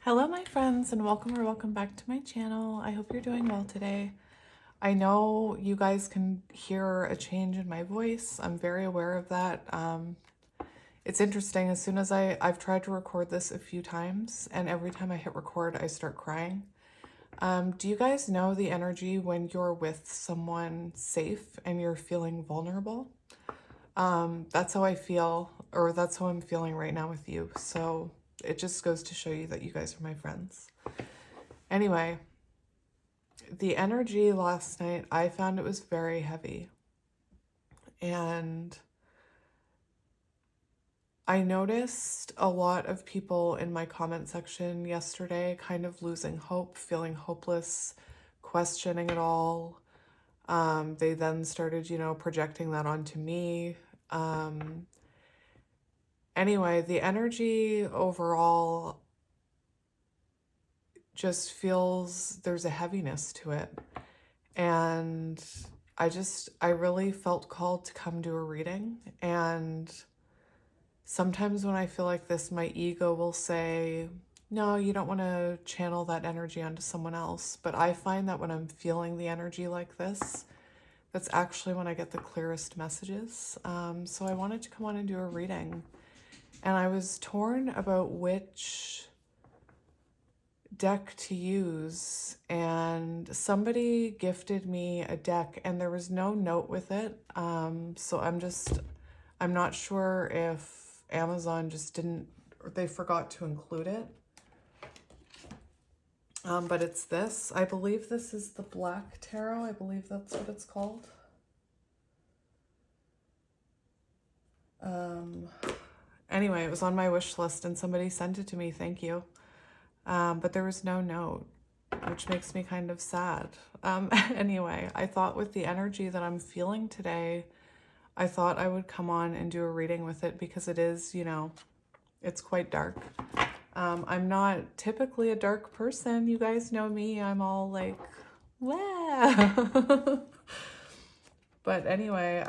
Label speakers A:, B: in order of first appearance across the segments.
A: Hello my friends, and welcome back to my channel. I hope you're doing well today. I know you guys can hear a change in my voice. I'm very aware of that. It's interesting, as soon as I've tried to record this a few times, and every time I hit record I start crying. Do you guys know the energy when you're with someone safe and you're feeling vulnerable? That's how I feel, or that's how I'm feeling right now with you. So it just goes to show you that you guys are my friends. Anyway, the energy last night, I found it was very heavy. And I noticed a lot of people in my comment section yesterday kind of losing hope, feeling hopeless, questioning it all. They then started, projecting that onto me. Anyway, the energy overall just feels there's a heaviness to it. And I really felt called to come do a reading. And sometimes when I feel like this, my ego will say, no, you don't want to channel that energy onto someone else. But I find that when I'm feeling the energy like this, that's actually when I get the clearest messages. So I wanted to come on and do a reading. And I was torn about which deck to use, and somebody gifted me a deck and there was no note with it. So I'm not sure if Amazon just didn't, or they forgot to include it. But it's this. I believe this is the Black Tarot. I believe that's what it's called. Anyway, it was on my wish list and somebody sent it to me. Thank you. But there was no note, which makes me kind of sad. Anyway, I thought with the energy that I'm feeling today, I thought I would come on and do a reading with it because it is, it's quite dark. I'm not typically a dark person. You guys know me. I'm all like, wow. But anyway,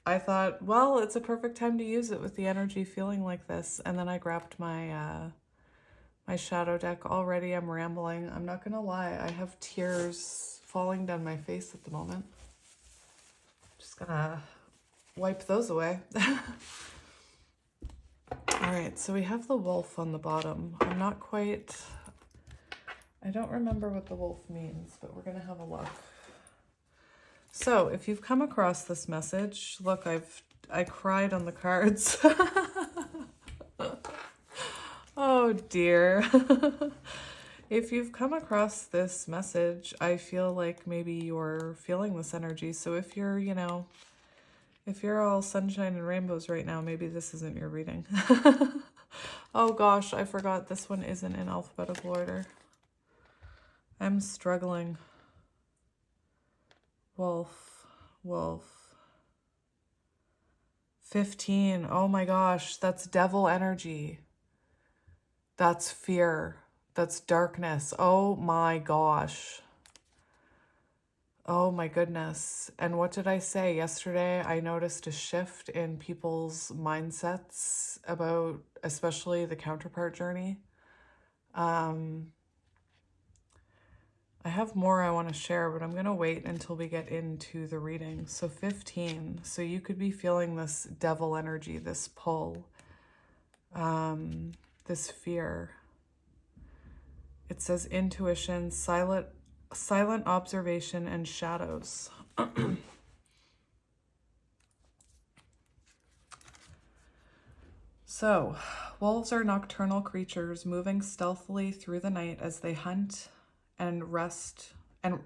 A: I thought, well, it's a perfect time to use it with the energy feeling like this. And then I grabbed my shadow deck. Already I'm rambling. I'm not gonna lie, I have tears falling down my face at the moment. Just gonna wipe those away. All right, so we have the wolf on the bottom. I don't remember what the wolf means, but we're gonna have a look. So if you've come across this message, look, I cried on the cards. Oh dear. If you've come across this message, I feel like maybe you're feeling this energy. So if you're, if you're all sunshine and rainbows right now, maybe this isn't your reading. Oh gosh, I forgot this one isn't in alphabetical order. I'm struggling. Wolf, wolf. 15. Oh my gosh, that's devil energy. That's fear. That's darkness. Oh my gosh. Oh my goodness. And what did I say yesterday? I noticed a shift in people's mindsets about especially the counterpart journey. I have more I want to share, but I'm going to wait until we get into the reading. So 15. So you could be feeling this devil energy, this pull, this fear. It says intuition, silent observation, and shadows. So, wolves are nocturnal creatures moving stealthily through the night as they hunt and rest, and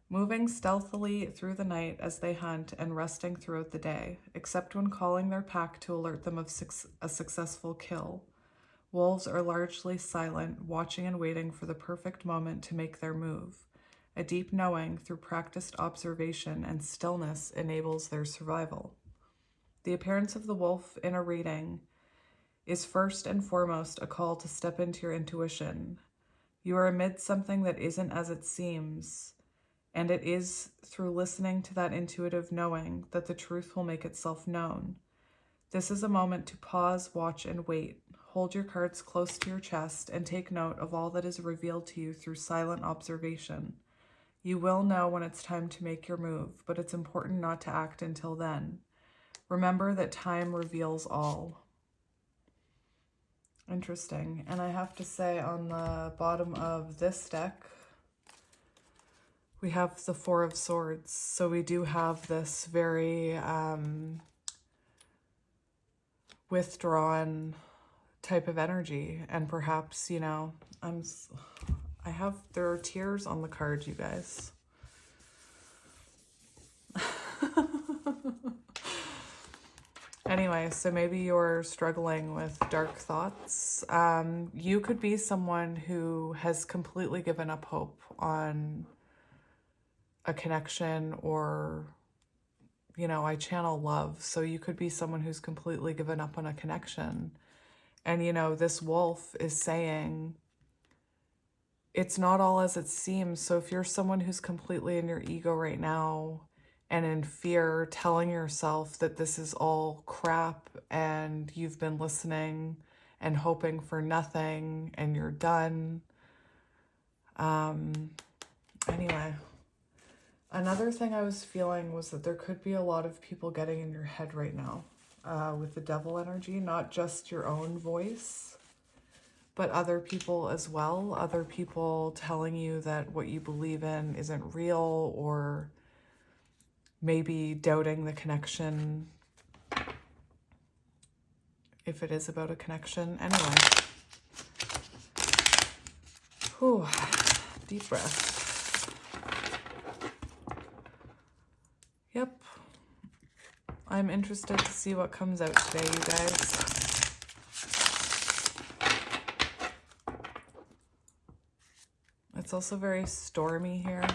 A: moving stealthily through the night as they hunt and resting throughout the day, except when calling their pack to alert them of a successful kill. Wolves are largely silent, watching and waiting for the perfect moment to make their move. A deep knowing through practiced observation and stillness enables their survival. The appearance of the wolf in a reading is first and foremost a call to step into your intuition. You are amid something that isn't as it seems, and it is through listening to that intuitive knowing that the truth will make itself known. This is a moment to pause, watch, and wait, Hold your cards close to your chest and take note of all that is revealed to you through silent observation. You will know when it's time to make your move, but it's important not to act until then. Remember that time reveals all. Interesting. And I have to say, on the bottom of this deck, we have the Four of Swords. So we do have this very withdrawn type of energy. And perhaps, you know, there are tears on the card, you guys. Anyway, so maybe you're struggling with dark thoughts. You could be someone who has completely given up hope on a connection, or, you know, I channel love. So you could be someone who's completely given up on a connection. And, you know, this wolf is saying it's not all as it seems. So if you're someone who's completely in your ego right now and in fear, telling yourself that this is all crap and you've been listening and hoping for nothing and you're done. Anyway, another thing I was feeling was that there could be a lot of people getting in your head right now with the devil energy, not just your own voice, but other people as well. Other people telling you that what you believe in isn't real, or maybe doubting the connection, if it is about a connection. Anyway. Whew. Deep breath. Yep. I'm interested to see what comes out today, you guys. It's also very stormy here.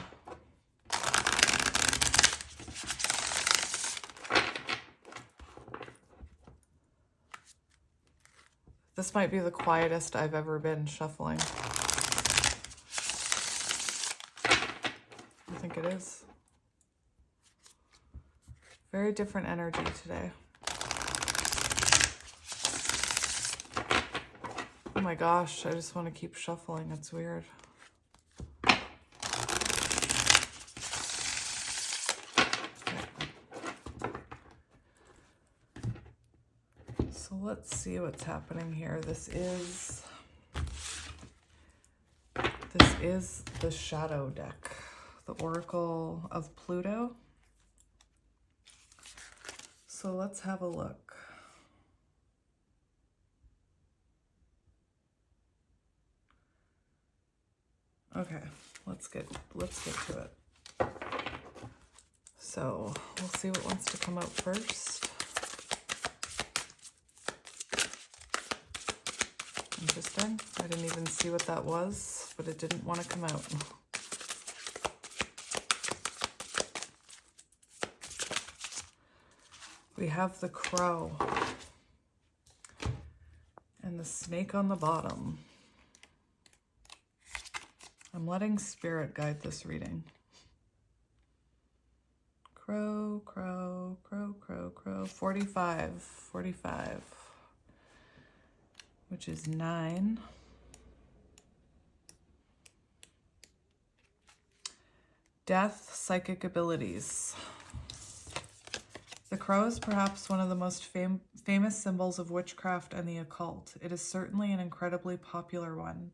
A: This might be the quietest I've ever been shuffling. I think it is. Very different energy today. Oh my gosh, I just want to keep shuffling. It's weird. So let's see what's happening here. This is the Shadow deck, the Oracle of Pluto. So let's have a look. Okay, let's get to it. So we'll see what wants to come out first. Interesting. I didn't even see what that was, but it didn't want to come out. We have the Crow and the Snake on the bottom. I'm letting Spirit guide this reading. Crow, crow, crow, crow, crow. 45, which is 9. Death, psychic abilities. The crow is perhaps one of the most famous symbols of witchcraft and the occult. It is certainly an incredibly popular one.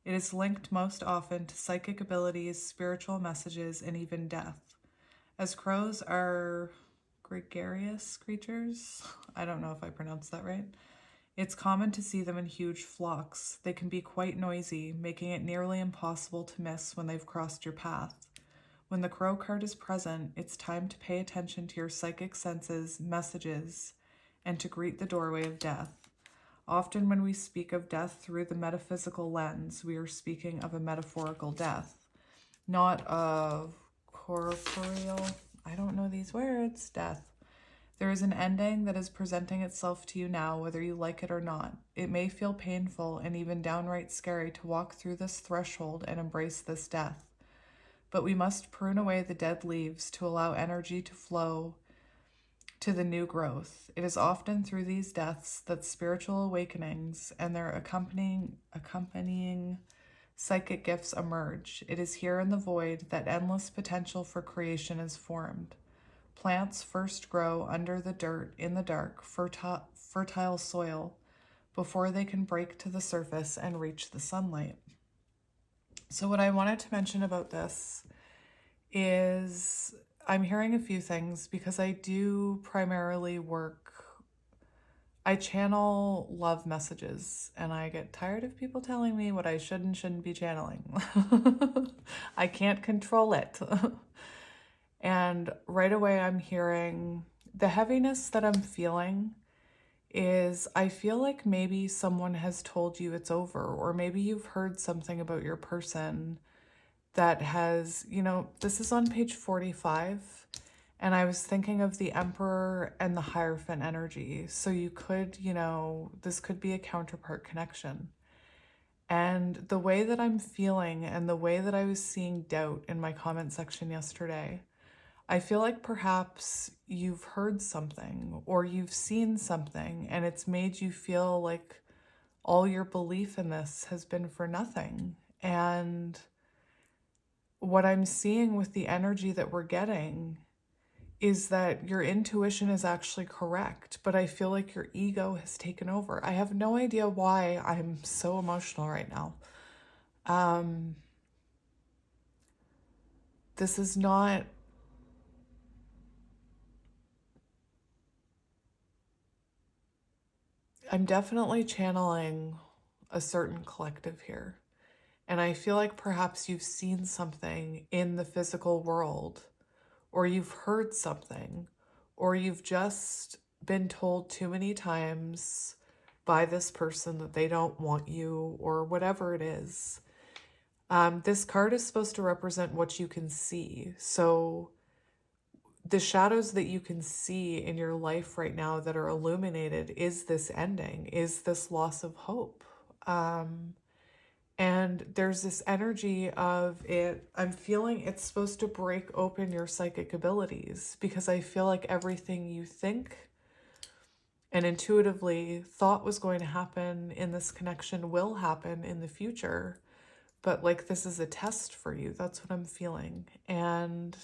A: It is linked most often to psychic abilities, spiritual messages, and even death. As crows are gregarious creatures, I don't know if I pronounced that right, it's common to see them in huge flocks. They can be quite noisy, making it nearly impossible to miss when they've crossed your path. When the Crow card is present, it's time to pay attention to your psychic senses, messages, and to greet the doorway of death. Often when we speak of death through the metaphysical lens, we are speaking of a metaphorical death, not of corporeal, I don't know these words, death. There is an ending that is presenting itself to you now, whether you like it or not. It may feel painful and even downright scary to walk through this threshold and embrace this death. But we must prune away the dead leaves to allow energy to flow to the new growth. It is often through these deaths that spiritual awakenings and their accompanying psychic gifts emerge. It is here in the void that endless potential for creation is formed. Plants first grow under the dirt in the dark, fertile soil before they can break to the surface and reach the sunlight. So what I wanted to mention about this is I'm hearing a few things because I do primarily work, I channel love messages, and I get tired of people telling me what I should and shouldn't be channeling. I can't control it. And right away I'm hearing the heaviness that I'm feeling is I feel like maybe someone has told you it's over, or maybe you've heard something about your person that has, this is on page 45, and I was thinking of the Emperor and the Hierophant energy. So you could, this could be a counterpart connection. And the way that I'm feeling and the way that I was seeing doubt in my comment section yesterday, I feel like perhaps you've heard something or you've seen something and it's made you feel like all your belief in this has been for nothing. And what I'm seeing with the energy that we're getting is that your intuition is actually correct, but I feel like your ego has taken over. I have no idea why I'm so emotional right now. This is not... I'm definitely channeling a certain collective here. And I feel like perhaps you've seen something in the physical world, or you've heard something, or you've just been told too many times by this person that they don't want you, or whatever it is. This card is supposed to represent what you can see. So the shadows that you can see in your life right now that are illuminated is this ending, is this loss of hope. And there's this energy of it. I'm feeling it's supposed to break open your psychic abilities, because I feel like everything you think and intuitively thought was going to happen in this connection will happen in the future. But like, this is a test for you. That's what I'm feeling. And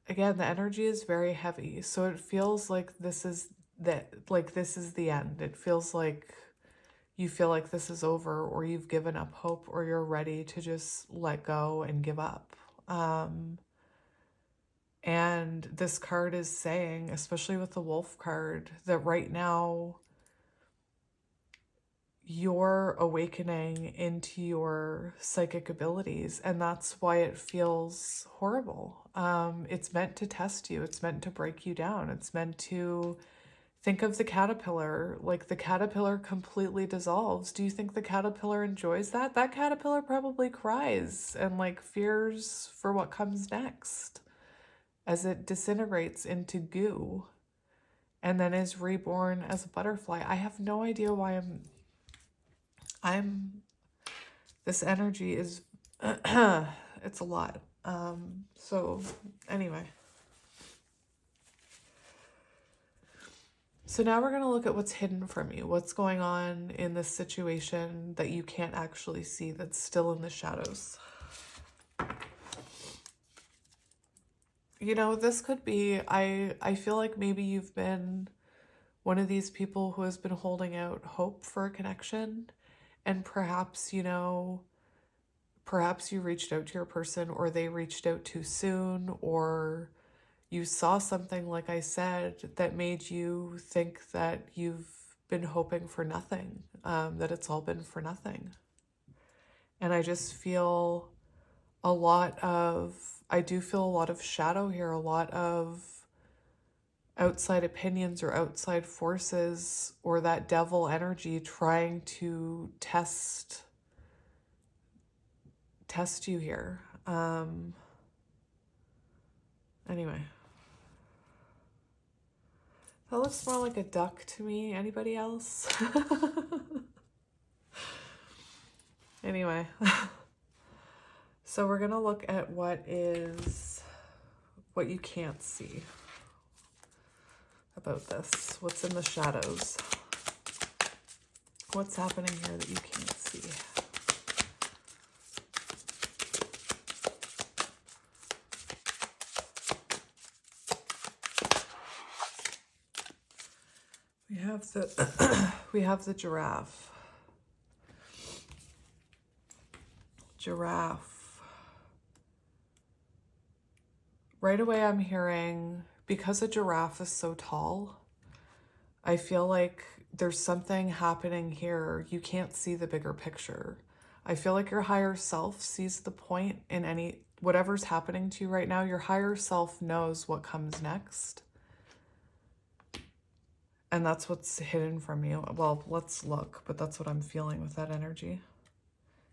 A: again, the energy is very heavy. So it feels like this is the end. It feels like you feel like this is over, or you've given up hope, or you're ready to just let go and give up. And this card is saying, especially with the Wolf card, that right now you're awakening into your psychic abilities, and that's why it feels horrible. It's meant to test you. It's meant to break you down. It's meant to... Think of the caterpillar. Like, the caterpillar completely dissolves. Do you think the caterpillar enjoys that? That caterpillar probably cries and like fears for what comes next as it disintegrates into goo and then is reborn as a butterfly. I have no idea why this energy is, it's a lot. So anyway. So now we're going to look at what's hidden from you, what's going on in this situation that you can't actually see, that's still in the shadows. This could be, I feel like maybe you've been one of these people who has been holding out hope for a connection, and perhaps, perhaps you reached out to your person, or they reached out too soon, or you saw something, like I said, that made you think that you've been hoping for nothing, that it's all been for nothing. And I just feel I do feel a lot of shadow here, a lot of outside opinions or outside forces, or that devil energy trying to test you here. Anyway. That looks more like a duck to me. Anybody else? Anyway. So we're going to look at what is what you can't see about this. What's in the shadows? What's happening here that you can't see? We have the we have the giraffe. Giraffe. Right away I'm hearing, because a giraffe is so tall, I feel like there's something happening here. You can't see the bigger picture. I feel like your higher self sees the point in whatever's happening to you right now. Your higher self knows what comes next. And that's what's hidden from you. Well, let's look, but that's what I'm feeling with that energy.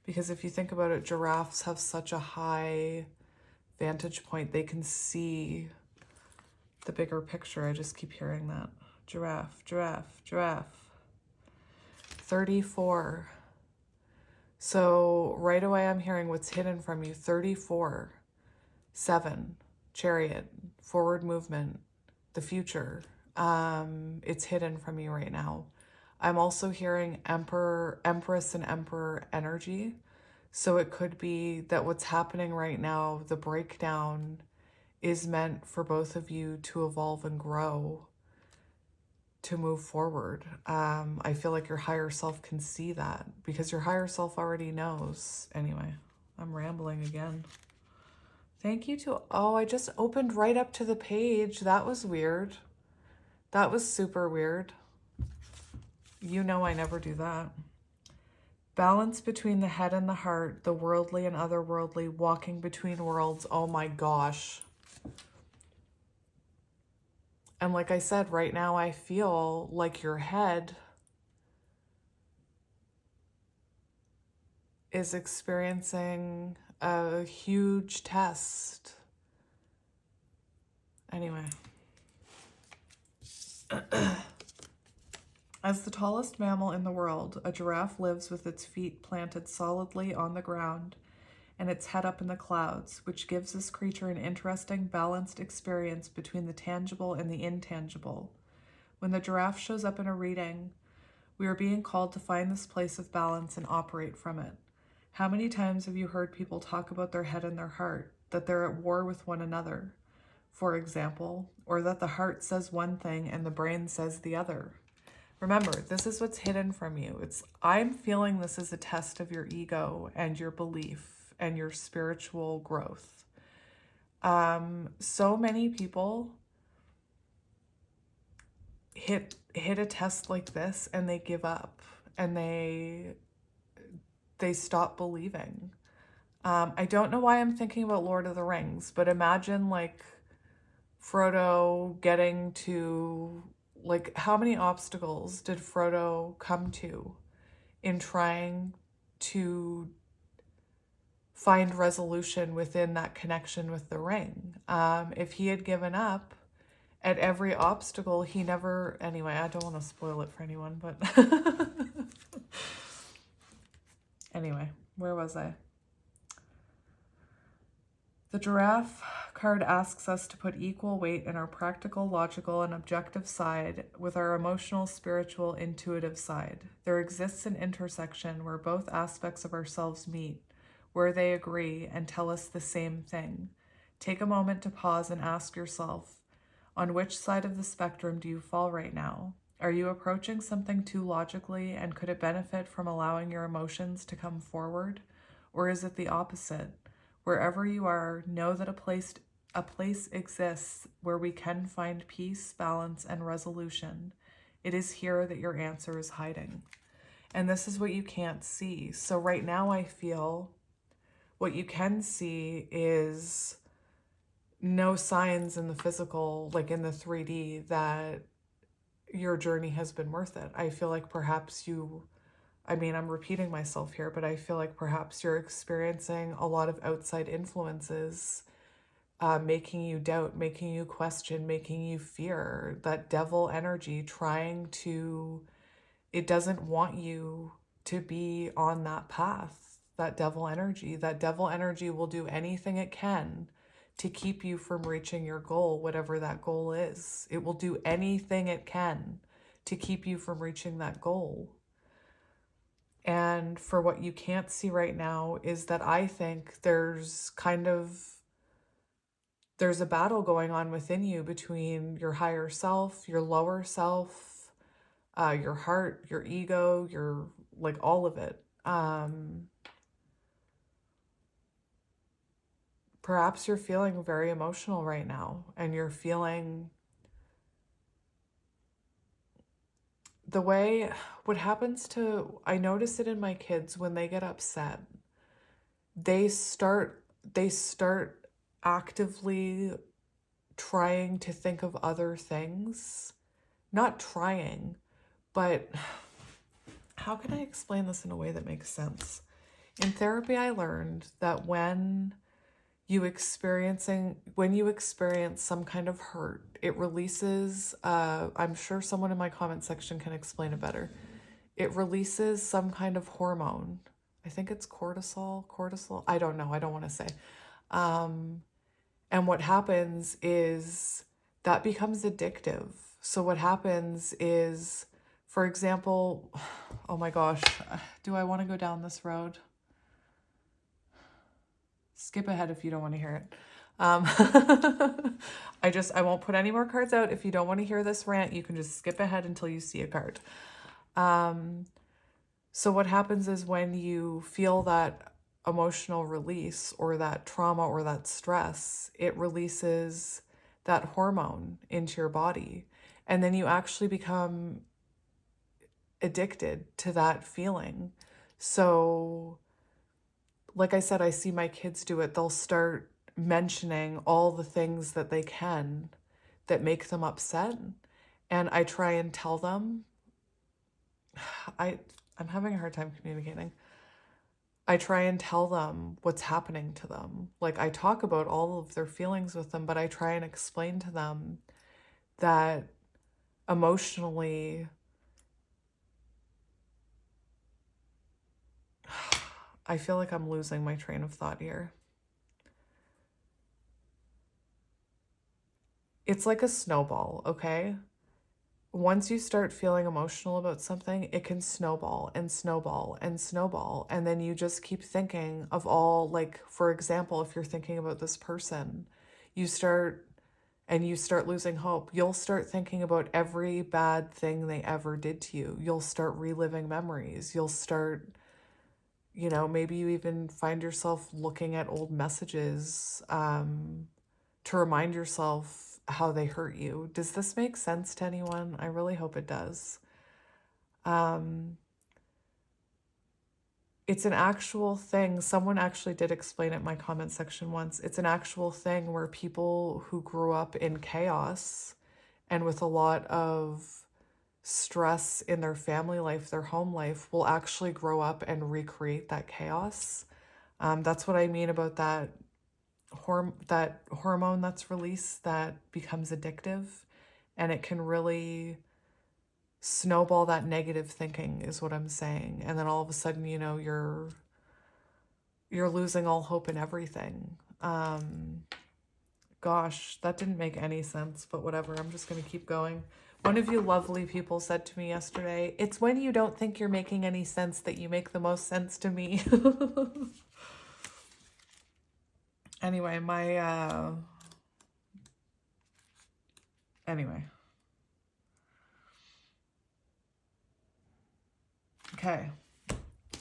A: Because if you think about it, giraffes have such a high vantage point. They can see the bigger picture. I just keep hearing that. Giraffe, giraffe, giraffe. 34. So right away I'm hearing what's hidden from you. 34. 7. Chariot. Forward movement. The future. It's hidden from you right now. I'm also hearing Emperor, Empress, and Emperor energy. So it could be that what's happening right now, the breakdown, is meant for both of you to evolve and grow, to move forward. I feel like your higher self can see that because your higher self already knows. Anyway, I'm rambling again. Thank you to, oh, I just opened right up to the page. That was weird. That was super weird. You know I never do that. Balance between the head and the heart, the worldly and otherworldly, walking between worlds. Oh my gosh. And like I said, right now I feel like your head is experiencing a huge test. Anyway. As the tallest mammal in the world, a giraffe lives with its feet planted solidly on the ground and its head up in the clouds, which gives this creature an interesting, balanced experience between the tangible and the intangible. When the giraffe shows up in a reading, we are being called to find this place of balance and operate from it. How many times have you heard people talk about their head and their heart, that they're at war with one another, for example, or that the heart says one thing and the brain says the other? Remember, this is what's hidden from you. I'm feeling this is a test of your ego and your belief and your spiritual growth. So many people hit a test like this and they give up and they stop believing. I don't know why I'm thinking about Lord of the Rings, but imagine like Frodo getting to, like, how many obstacles did Frodo come to in trying to find resolution within that connection with the ring? If he had given up at every obstacle, he never, anyway, I don't want to spoil it for anyone, but anyway, where was I? The giraffe card asks us to put equal weight in our practical, logical, and objective side with our emotional, spiritual, intuitive side. There exists an intersection where both aspects of ourselves meet, where they agree and tell us the same thing. Take a moment to pause and ask yourself, on which side of the spectrum do you fall right now? Are you approaching something too logically, and could it benefit from allowing your emotions to come forward? Or is it the opposite? Wherever you are, know that a place exists where we can find peace, balance, and resolution. It is here that your answer is hiding. And this is what you can't see. So right now I feel what you can see is no signs in the physical, like in the 3D, that your journey has been worth it. I feel like perhaps I'm repeating myself here, but I feel like perhaps you're experiencing a lot of outside influences, making you doubt, making you question, making you fear. That devil energy it doesn't want you to be on that path. That devil energy will do anything it can to keep you from reaching your goal, whatever that goal is. It will do anything it can to keep you from reaching that goal. And for what you can't see right now is that I think there's a battle going on within you between your higher self, your lower self, your heart, your ego, your, like, all of it. Perhaps you're feeling very emotional right now, and you're feeling the way, what happens to, I notice it in my kids when they get upset, they start actively trying to think of other things. Not trying, but how can I explain this in a way that makes sense? In therapy, I learned that when you experience some kind of hurt, it releases, I'm sure someone in my comment section can explain it better. It releases some kind of hormone. I think it's cortisol. I don't know. I don't want to say. And what happens is that becomes addictive. So what happens is, for example, oh my gosh, do I want to go down this road? Skip ahead if you don't want to hear it. I won't put any more cards out. If you don't want to hear this rant, you can just skip ahead until you see a card. So what happens is when you feel that emotional release or that trauma or that stress, it releases that hormone into your body. And then you actually become addicted to that feeling. So like I said, I see my kids do it. They'll start mentioning all the things that they can that make them upset. And I try and tell them, I'm having a hard time communicating. I try and tell them what's happening to them. Like, I talk about all of their feelings with them, but I try and explain to them that emotionally, I feel like I'm losing my train of thought here. It's like a snowball, okay? Once you start feeling emotional about something, it can snowball and snowball and snowball. And then you just keep thinking of all, like, for example, if you're thinking about this person, you start losing hope. You'll start thinking about every bad thing they ever did to you. You'll start reliving memories. You'll start, maybe you even find yourself looking at old messages to remind yourself how they hurt you. Does this make sense to anyone? I really hope it does. It's an actual thing. Someone actually did explain it in my comment section once. It's an actual thing where people who grew up in chaos and with a lot of stress in their family life, their home life, will actually grow up and recreate that chaos. That's what I mean about that hormone that's released that becomes addictive, and it can really snowball that negative thinking is what I'm saying. And then all of a sudden, you're losing all hope in everything. Gosh, that didn't make any sense, but whatever. I'm just going to keep going. One of you lovely people said to me yesterday, "It's when you don't think you're making any sense that you make the most sense to me." Anyway, Okay.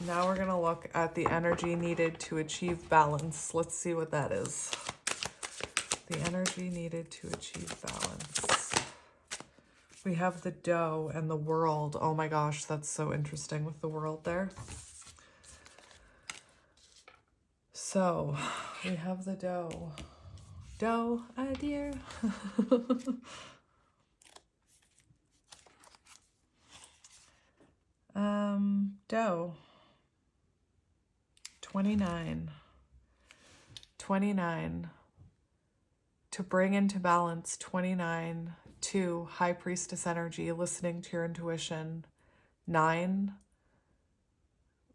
A: Now we're going to look at the energy needed to achieve balance. Let's see what that is. The energy needed to achieve balance. We have the dough and the world. Oh my gosh, that's so interesting with the world there. So we have the dough. Dough, dear. Dough. 29. 29. To bring into balance. 29. 2. High Priestess energy, listening to your intuition. 9.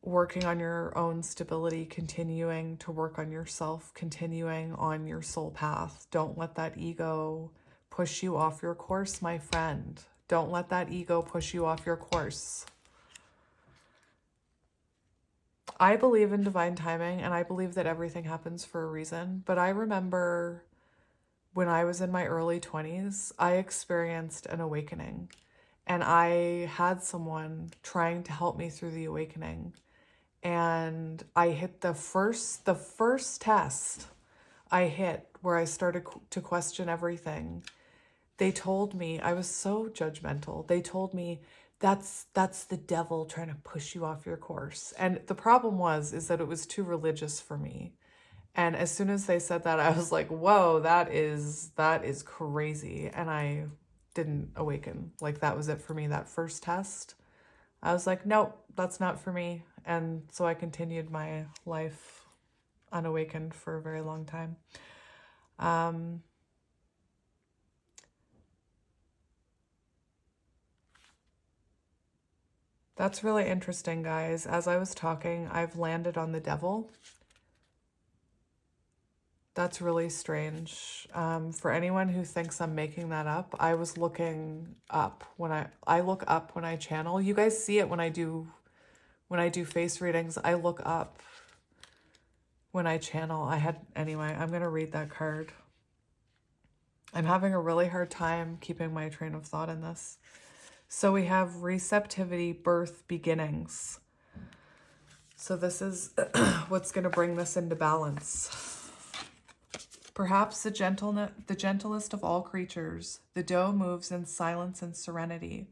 A: working on your own stability, continuing to work on yourself, continuing on your soul path. Don't let that ego push you off your course, my friend. Don't let that ego push you off your course. I believe in divine timing, and I believe that everything happens for a reason. But I remember when I was in my early 20s, I experienced an awakening. And I had someone trying to help me through the awakening. And I hit the first test I hit where I started to question everything. They told me, I was so judgmental. They told me, that's the devil trying to push you off your course. And the problem is that it was too religious for me. And as soon as they said that, I was like, whoa, that is crazy. And I didn't awaken. Like, that was it for me. That first test, I was like, nope, that's not for me. And so I continued my life unawakened for a very long time. That's really interesting, guys. As I was talking, I've landed on the devil. That's really strange. For anyone who thinks I'm making that up, I was looking up when I look up when I channel. You guys see it when I do face readings. I look up when I channel. Anyway, I'm going to read that card. I'm having a really hard time keeping my train of thought in this. So we have receptivity, birth, beginnings. So this is what's going to bring this into balance. Perhaps the gentlest of all creatures, the doe moves in silence and serenity.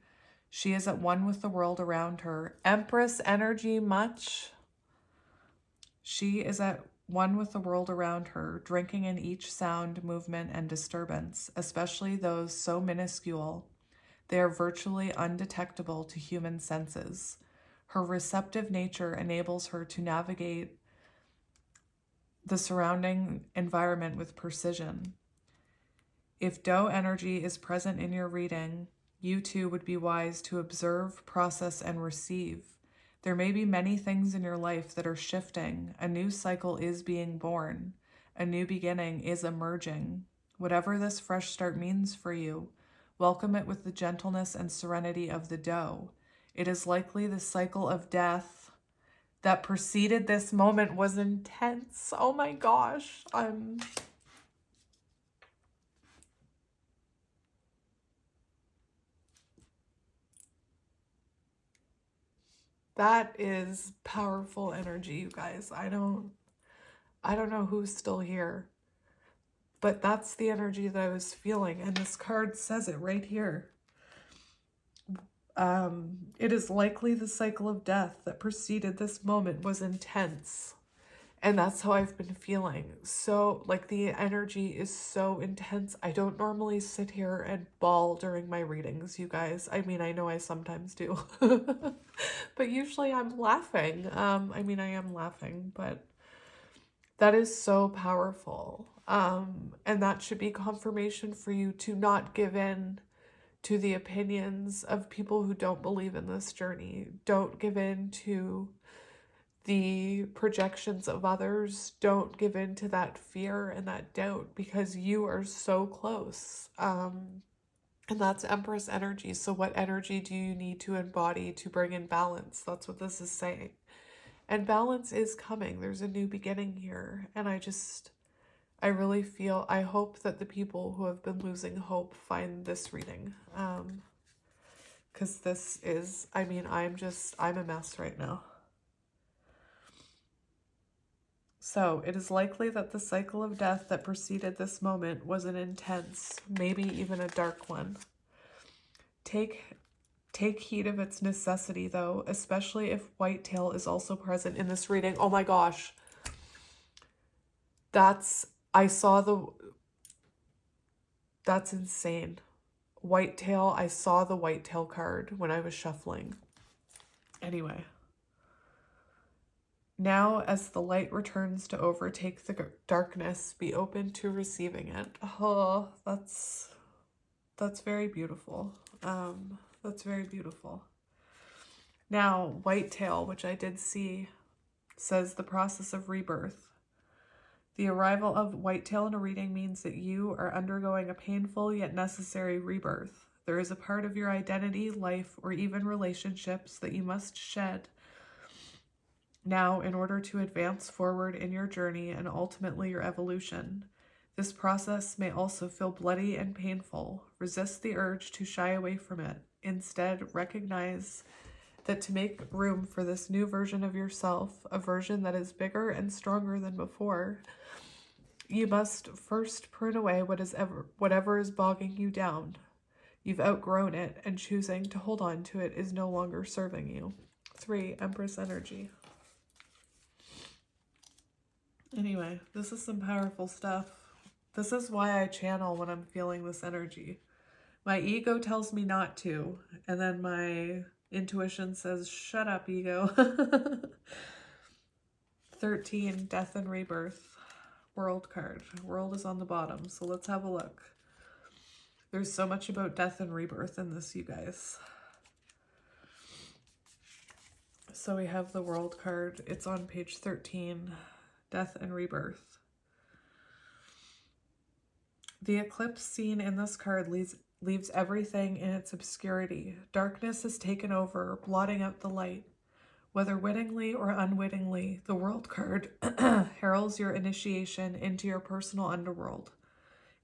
A: She is at one with the world around her. Empress energy much? She is at one with the world around her, drinking in each sound, movement, and disturbance, especially those so minuscule they are virtually undetectable to human senses. Her receptive nature enables her to navigate the surrounding environment with precision. If doe energy is present in your reading, you too would be wise to observe, process, and receive. There may be many things in your life that are shifting. A new cycle is being born. A new beginning is emerging. Whatever this fresh start means for you, welcome it with the gentleness and serenity of the doe. It is likely the cycle of death that preceded this moment was intense. Oh my gosh. That is powerful energy, you guys. I don't know who's still here, but that's the energy that I was feeling. And this card says it right here. It is likely the cycle of death that preceded this moment was intense. And that's how I've been feeling. So, like, the energy is so intense. I don't normally sit here and bawl during my readings, you guys. I mean, I know I sometimes do. But usually I'm laughing. I mean, I am laughing, but that is so powerful. And that should be confirmation for you to not give in to the opinions of people who don't believe in this journey. Don't give in to the projections of others. Don't give in to that fear and that doubt, because you are so close. And that's Empress energy. So what energy do you need to embody to bring in balance? That's what this is saying. And balance is coming. There's a new beginning here. And I really feel, I hope that the people who have been losing hope find this reading. Because this is, I mean, I'm a mess right now. So it is likely that the cycle of death that preceded this moment was an intense, maybe even a dark one. Take heed of its necessity, though, especially if whitetail is also present in this reading. Oh my gosh. That's insane. Whitetail, I saw the whitetail card when I was shuffling. Anyway. Now, as the light returns to overtake the darkness, be open to receiving it. Oh, that's very beautiful. That's very beautiful. Now, whitetail, which I did see, says the process of rebirth. The arrival of whitetail in a reading means that you are undergoing a painful yet necessary rebirth. There is a part of your identity, life, or even relationships that you must shed now in order to advance forward in your journey and ultimately your evolution. This process may also feel bloody and painful. Resist the urge to shy away from it. Instead, recognize that to make room for this new version of yourself, a version that is bigger and stronger than before, you must first prune away whatever is bogging you down. You've outgrown it, and choosing to hold on to it is no longer serving you. 3, Empress energy. Anyway, this is some powerful stuff. This is why I channel when I'm feeling this energy. My ego tells me not to, and then my intuition says, shut up, ego. 13, Death and Rebirth. World card. World is on the bottom, so let's have a look. There's so much about death and rebirth in this, you guys. So we have the World card. It's on page 13. Death and Rebirth. The eclipse seen in this card leaves everything in its obscurity. Darkness has taken over, blotting out the light. Whether wittingly or unwittingly, the World card heralds your initiation into your personal underworld.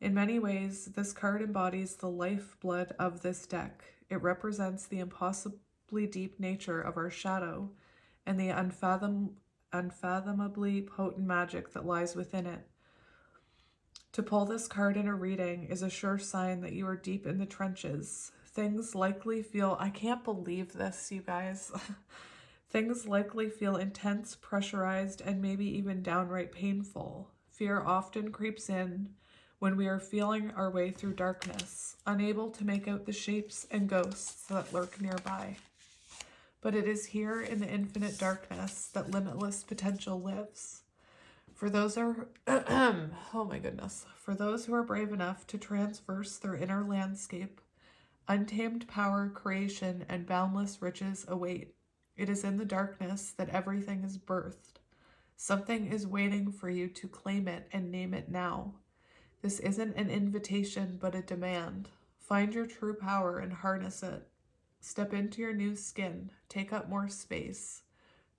A: In many ways, this card embodies the lifeblood of this deck. It represents the impossibly deep nature of our shadow and the unfathomably potent magic that lies within it. To pull this card in a reading is a sure sign that you are deep in the trenches. Things likely feel, I can't believe this, you guys. Things likely feel intense, pressurized, and maybe even downright painful. Fear often creeps in when we are feeling our way through darkness, unable to make out the shapes and ghosts that lurk nearby. But it is here in the infinite darkness that limitless potential lives. For those who are, oh my goodness, for those who are brave enough to transverse their inner landscape, untamed power, creation, and boundless riches await. It is in the darkness that everything is birthed. Something is waiting for you to claim it and name it now. This isn't an invitation, but a demand. Find your true power and harness it. Step into your new skin. Take up more space.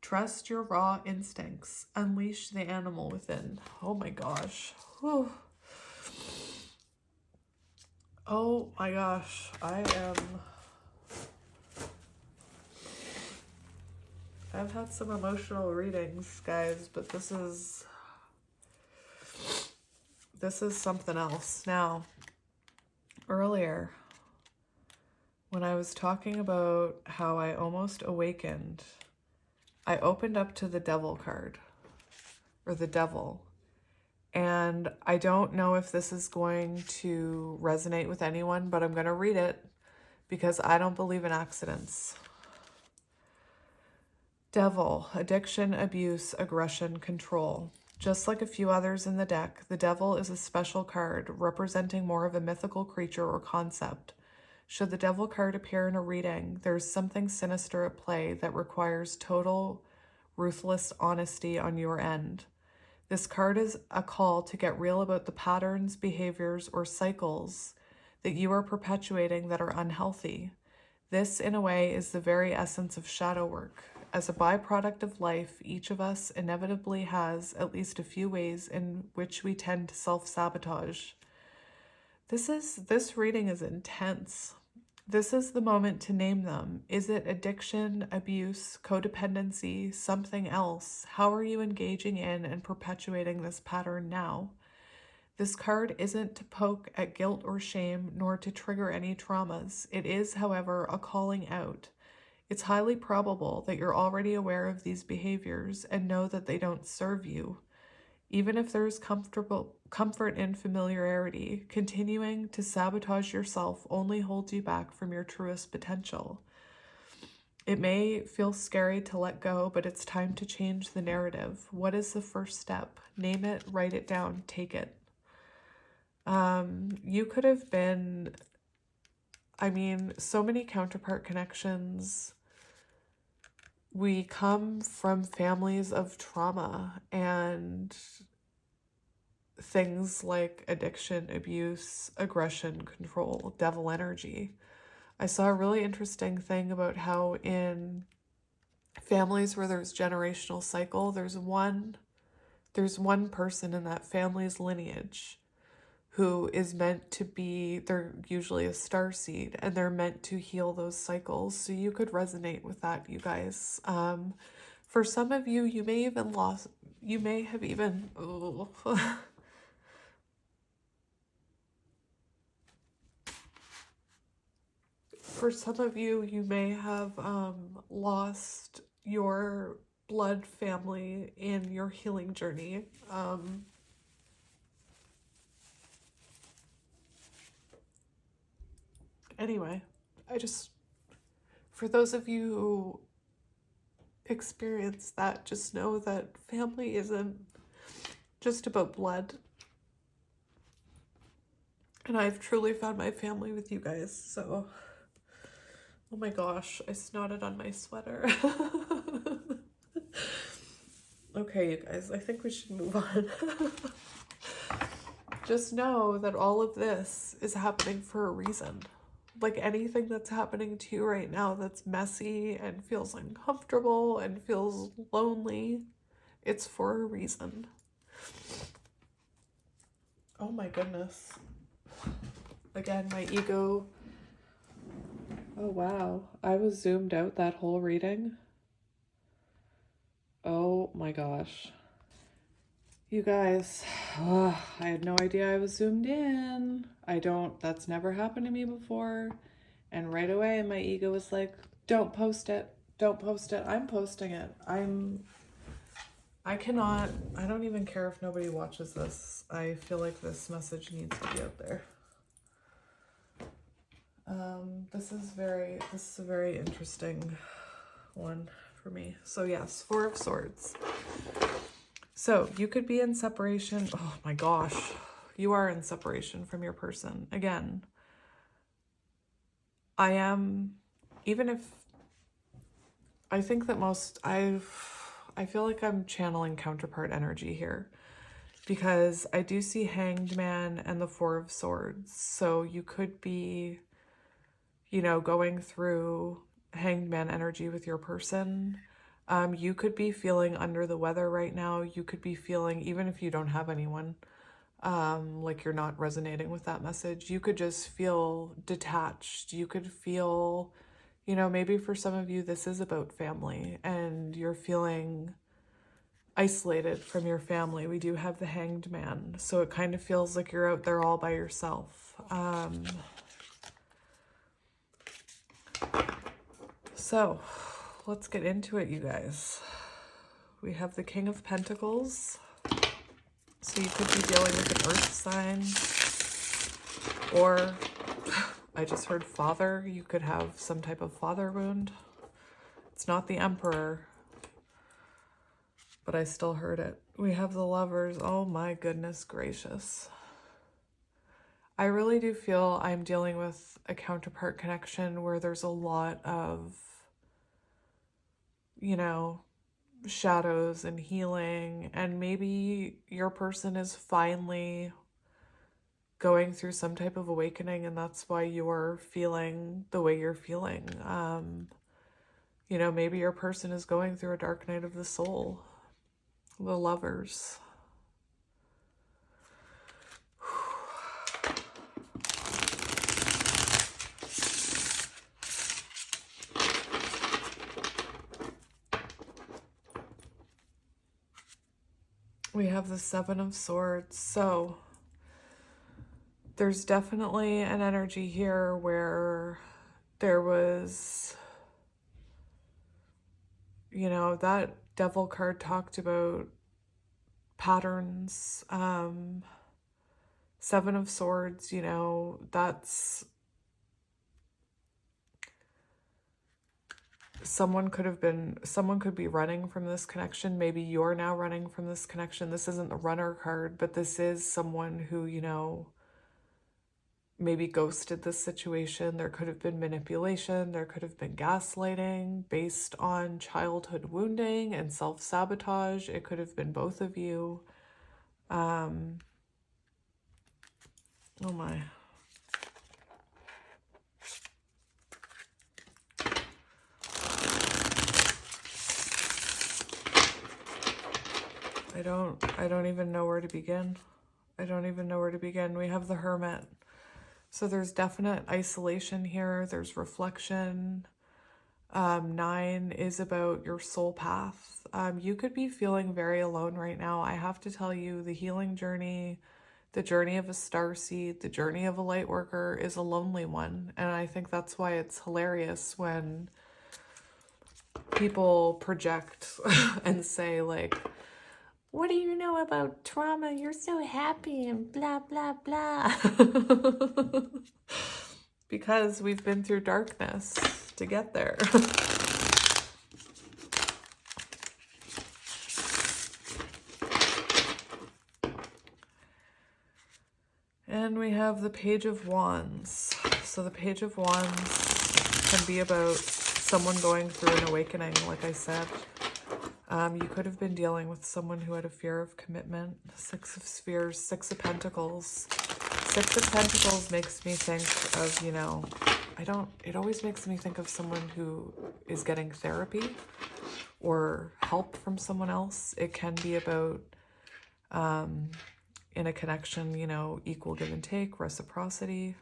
A: Trust your raw instincts. Unleash the animal within. Oh my gosh. Whew. Oh my gosh. I've had some emotional readings, guys, but this is something else. Now, earlier, when I was talking about how I almost awakened, I opened up to the Devil card, or the Devil, and I don't know if this is going to resonate with anyone, but I'm going to read it because I don't believe in accidents. Devil, addiction, abuse, aggression, control. Just like a few others in the deck, the Devil is a special card representing more of a mythical creature or concept. Should the Devil card appear in a reading, there's something sinister at play that requires total, ruthless honesty on your end. This card is a call to get real about the patterns, behaviors, or cycles that you are perpetuating that are unhealthy. This, in a way, is the very essence of shadow work. As a byproduct of life, each of us inevitably has at least a few ways in which we tend to self-sabotage. This reading is intense. This is the moment to name them. Is it addiction, abuse, codependency, something else? How are you engaging in and perpetuating this pattern now? This card isn't to poke at guilt or shame, nor to trigger any traumas. It is, however, a calling out. It's highly probable that you're already aware of these behaviors and know that they don't serve you. Even if there's comfort in familiarity, continuing to sabotage yourself only holds you back from your truest potential. It may feel scary to let go, but it's time to change the narrative. What is the first step? Name it, write it down, take it. You could have been, so many counterpart connections we come from families of trauma and things like addiction, abuse, aggression, control, devil energy. I saw a really interesting thing about how in families where there's generational cycle, there's one person in that family's lineage who is meant to be, they're usually a star seed, and they're meant to heal those cycles. So you could resonate with that, you guys. For some of you, you may have even, for some of you, you may have lost your blood family in your healing journey. Anyway, for those of you who experience that, just know that family isn't just about blood. And I've truly found my family with you guys, so... Oh my gosh, I snotted on my sweater. Okay, you guys, I think we should move on. Just know that all of this is happening for a reason. Like anything that's happening to you right now that's messy and feels uncomfortable and feels lonely, it's for a reason. Oh my goodness. Again, my ego. Oh wow, I was zoomed out that whole reading. Oh my gosh. You guys, I had no idea I was zoomed in. That's never happened to me before. And right away my ego was like, don't post it. Don't post it. I'm posting it. I don't even care if nobody watches this. I feel like this message needs to be out there. This is a very interesting one for me. So yes, Four of Swords. So you could be in separation. Oh my gosh. You are in separation from your person. Again, I think that I feel like I'm channeling counterpart energy here because I do see Hanged Man and the Four of Swords. So you could be, going through Hanged Man energy with your person. You could be feeling under the weather right now. You could be feeling, even if you don't have anyone, like you're not resonating with that message, you could just feel detached. You could feel, maybe for some of you, this is about family and you're feeling isolated from your family. We do have the Hanged Man. So it kind of feels like you're out there all by yourself. So let's get into it, you guys. We have the King of Pentacles. So you could be dealing with an earth sign, or I just heard father. You could have some type of father wound. It's not the Emperor, but I still heard it. We have the Lovers. Oh my goodness gracious. I really do feel I'm dealing with a counterpart connection where there's a lot of, shadows and healing, and maybe your person is finally going through some type of awakening and that's why you're feeling the way you're feeling. Maybe your person is going through a dark night of the soul. The Lovers. We have the Seven of Swords. So there's definitely an energy here where there was, that Devil card talked about patterns. Seven of Swords, that's someone could be running from this connection. Maybe you're now running from this connection. This isn't the Runner card, but this is someone who, maybe ghosted this situation. There could have been manipulation. There could have been gaslighting based on childhood wounding and self-sabotage. It could have been both of you. Oh my. I don't even know where to begin. I don't even know where to begin. We have the Hermit. So there's definite isolation here. There's reflection. 9 is about your soul path. You could be feeling very alone right now. I have to tell you, the healing journey, the journey of a starseed, the journey of a light worker is a lonely one. And I think that's why it's hilarious when people project and say like, what do you know about trauma? You're so happy and blah, blah, blah. Because we've been through darkness to get there. And we have the Page of Wands. So the Page of Wands can be about someone going through an awakening, like I said. You could have been dealing with someone who had a fear of commitment. 6 of Spheres, 6 of Pentacles. 6 of Pentacles makes me think of, you know, it always makes me think of someone who is getting therapy or help from someone else. It can be about, in a connection, you know, equal give and take, reciprocity.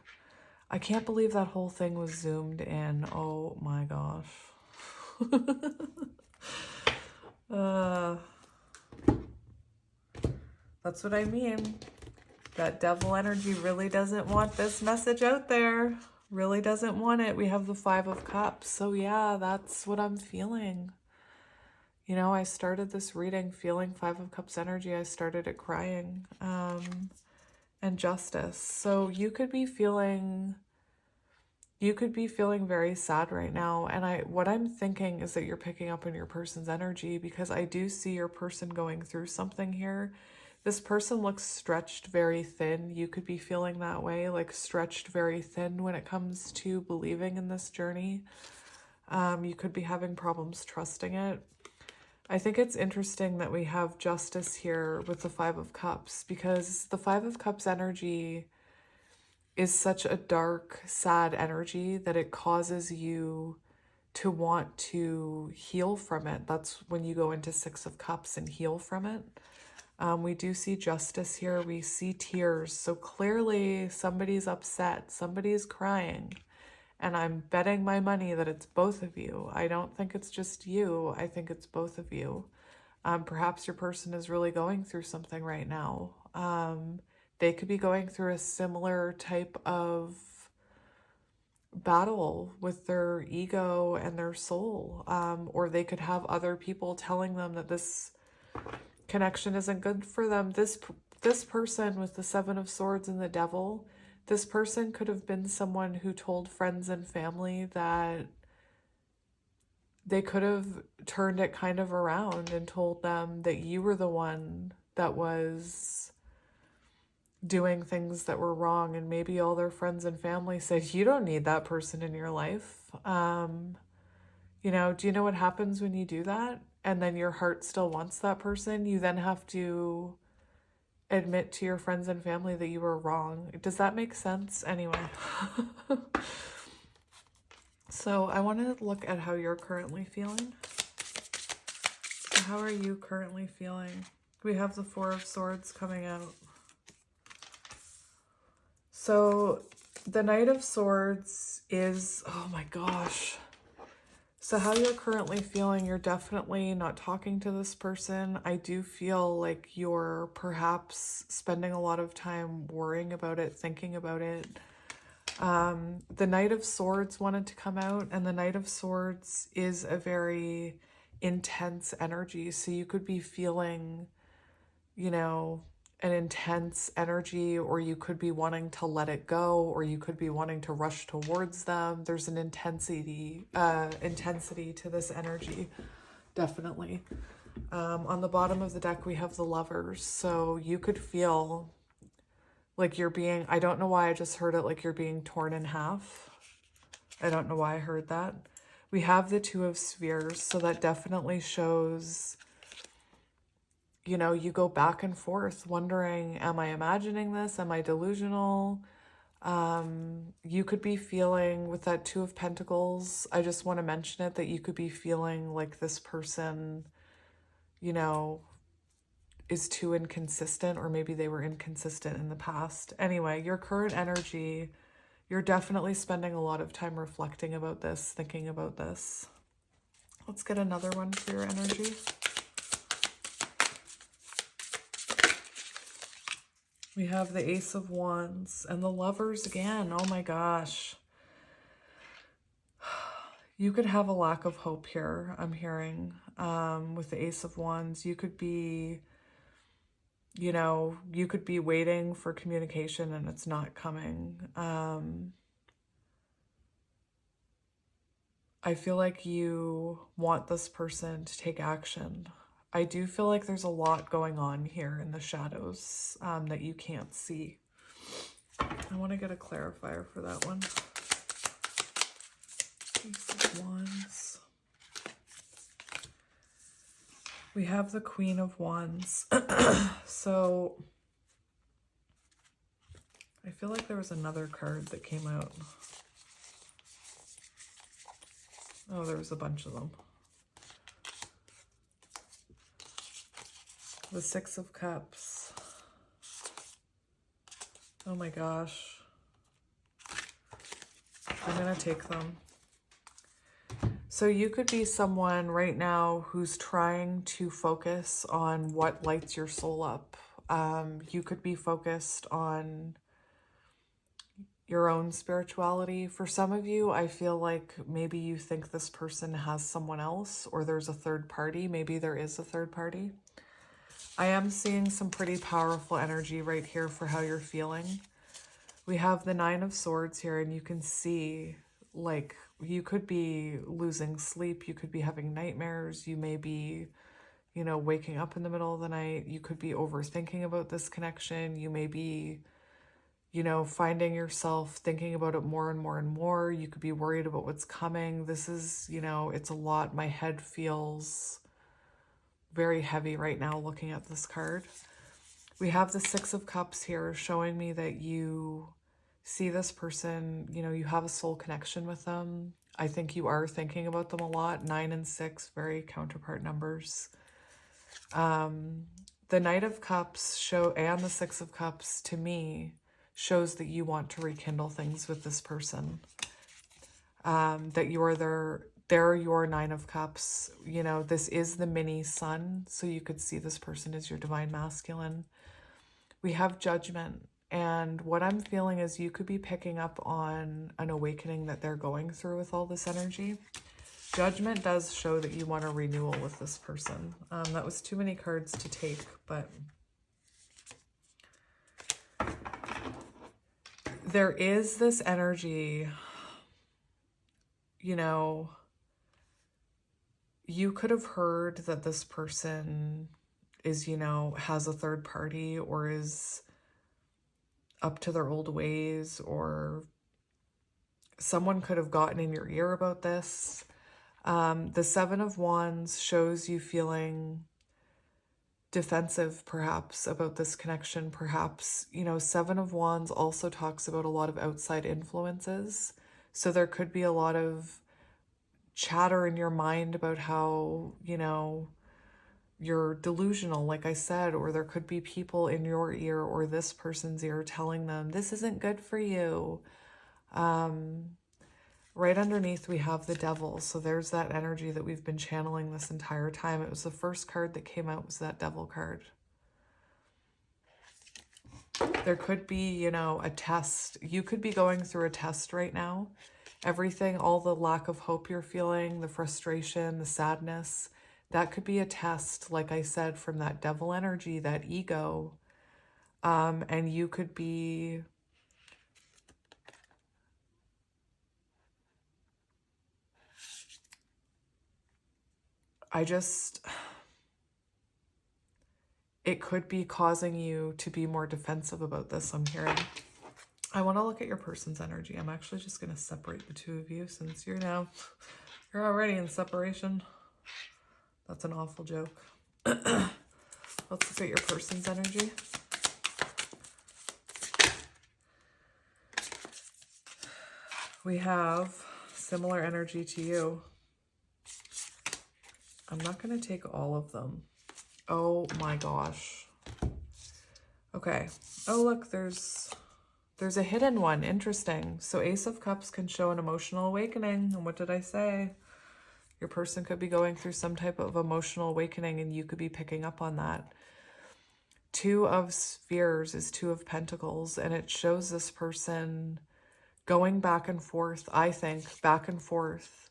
A: I can't believe that whole thing was zoomed in. Oh my gosh. That's what I mean. That devil energy really doesn't want this message out there. Really doesn't want it. We have the 5 of Cups. So yeah, that's what I'm feeling. You know, I started this reading feeling 5 of Cups energy. I started it crying. And Justice. So you could be feeling very sad right now. And what I'm thinking is that you're picking up on your person's energy, because I do see your person going through something here. This person looks stretched very thin. You could be feeling that way, like stretched very thin when it comes to believing in this journey. You could be having problems trusting it. I think it's interesting that we have Justice here with the 5 of Cups, because the 5 of Cups energy is such a dark, sad energy that it causes you to want to heal from it. That's when you go into 6 of Cups and heal from it. We do see Justice here. We see tears. So clearly somebody's upset. Somebody's crying. And I'm betting my money that it's both of you. I don't think it's just you. I think it's both of you. Perhaps your person is really going through something right now. They could be going through a similar type of battle with their ego and their soul. Or they could have other people telling them that this connection isn't good for them. This person with the 7 of Swords and the Devil, this person could have been someone who told friends and family that they could have turned it kind of around and told them that you were the one that was doing things that were wrong. And maybe all their friends and family said, you don't need that person in your life. You know, do you know what happens when you do that? And then your heart still wants that person. You then have to admit to your friends and family that you were wrong. Does that make sense? Anyway. So I want to look at how you're currently feeling. So how are you currently feeling? We have the 4 of Swords coming out. So the Knight of Swords is, oh my gosh. So how you're currently feeling, you're definitely not talking to this person. I do feel like you're perhaps spending a lot of time worrying about it, thinking about it. The Knight of Swords wanted to come out, and the Knight of Swords is a very intense energy. So you could be feeling, you know, an intense energy, or you could be wanting to let it go, or you could be wanting to rush towards them. There's an intensity to this energy, definitely. On the bottom of the deck, we have the Lovers. So you could feel Like you're being, I don't know why I just heard it like you're being torn in half. I don't know why I heard that. We have the Two of Spheres, so that definitely shows, you know, you go back and forth wondering, am I imagining this? Am I delusional? You could be feeling with that Two of Pentacles, I just want to mention it, that you could be feeling like this person, you know, is too inconsistent, or maybe they were inconsistent in the past. Anyway, your current energy, you're definitely spending a lot of time reflecting about this, thinking about this. Let's get another one for your energy. We have the Ace of Wands and the Lovers again. Oh my gosh. You could have a lack of hope here, I'm hearing. With the Ace of Wands, you could be, you know, you could be waiting for communication and it's not coming. I feel like you want this person to take action. I do feel like there's a lot going on here in the shadows that you can't see. I want to get a clarifier for that one. Ace of Wands. We have the Queen of Wands. So I feel like there was another card that came out. Oh, there was a bunch of them. The Six of Cups. Oh my gosh. I'm gonna take them. So you could be someone right now who's trying to focus on what lights your soul up. You could be focused on your own spirituality. For some of you, I feel like maybe you think this person has someone else, or there's a third party. Maybe there is a third party. I am seeing some pretty powerful energy right here for how you're feeling. We have the Nine of Swords here, and you can see, like, you could be losing sleep. You could be having nightmares. You may be, you know, waking up in the middle of the night. You could be overthinking about this connection. You may be, you know, finding yourself thinking about it more and more and more. You could be worried about what's coming. This is, you know, it's a lot. My head feels very heavy right now looking at this card. We have the Six of Cups here showing me that you see this person, you know, you have a soul connection with them. I think you are thinking about them a lot. 9 and 6, very counterpart numbers. The Knight of Cups and the Six of Cups to me shows that you want to rekindle things with this person. That you are they're your Nine of Cups. You know, this is the mini sun, so you could see this person as your divine masculine. We have Judgment, and what I'm feeling is you could be picking up on an awakening that they're going through with all this energy. Judgment does show that you want a renewal with this person. That was too many cards to take, but there is this energy, you know, you could have heard that this person is, you know, has a third party or is up to their old ways, or someone could have gotten in your ear about this. The Seven of Wands shows you feeling defensive, perhaps, about this connection. Perhaps, you know, Seven of Wands also talks about a lot of outside influences. So there could be a lot of chatter in your mind about how, you know, you're delusional, like I said, or there could be people in your ear or this person's ear telling them, this isn't good for you. Right underneath, we have the Devil. So there's that energy that we've been channeling this entire time. It was the first card that came out, was that Devil card. There could be, you know, a test. You could be going through a test right now. Everything, all the lack of hope you're feeling, the frustration, the sadness, that could be a test, like I said, from that devil energy, that ego. And you could be... it could be causing you to be more defensive about this, I'm hearing. I want to look at your person's energy. I'm actually just going to separate the two of you since you're already in separation. That's an awful joke. Let's look at your person's energy. We have similar energy to you. I'm not going to take all of them. Oh my gosh. Okay. Oh, look, there's a hidden one. Interesting. So Ace of Cups can show an emotional awakening. And what did I say? Your person could be going through some type of emotional awakening and you could be picking up on that. Two of Spheres is Two of Pentacles, and it shows this person going back and forth, I think, back and forth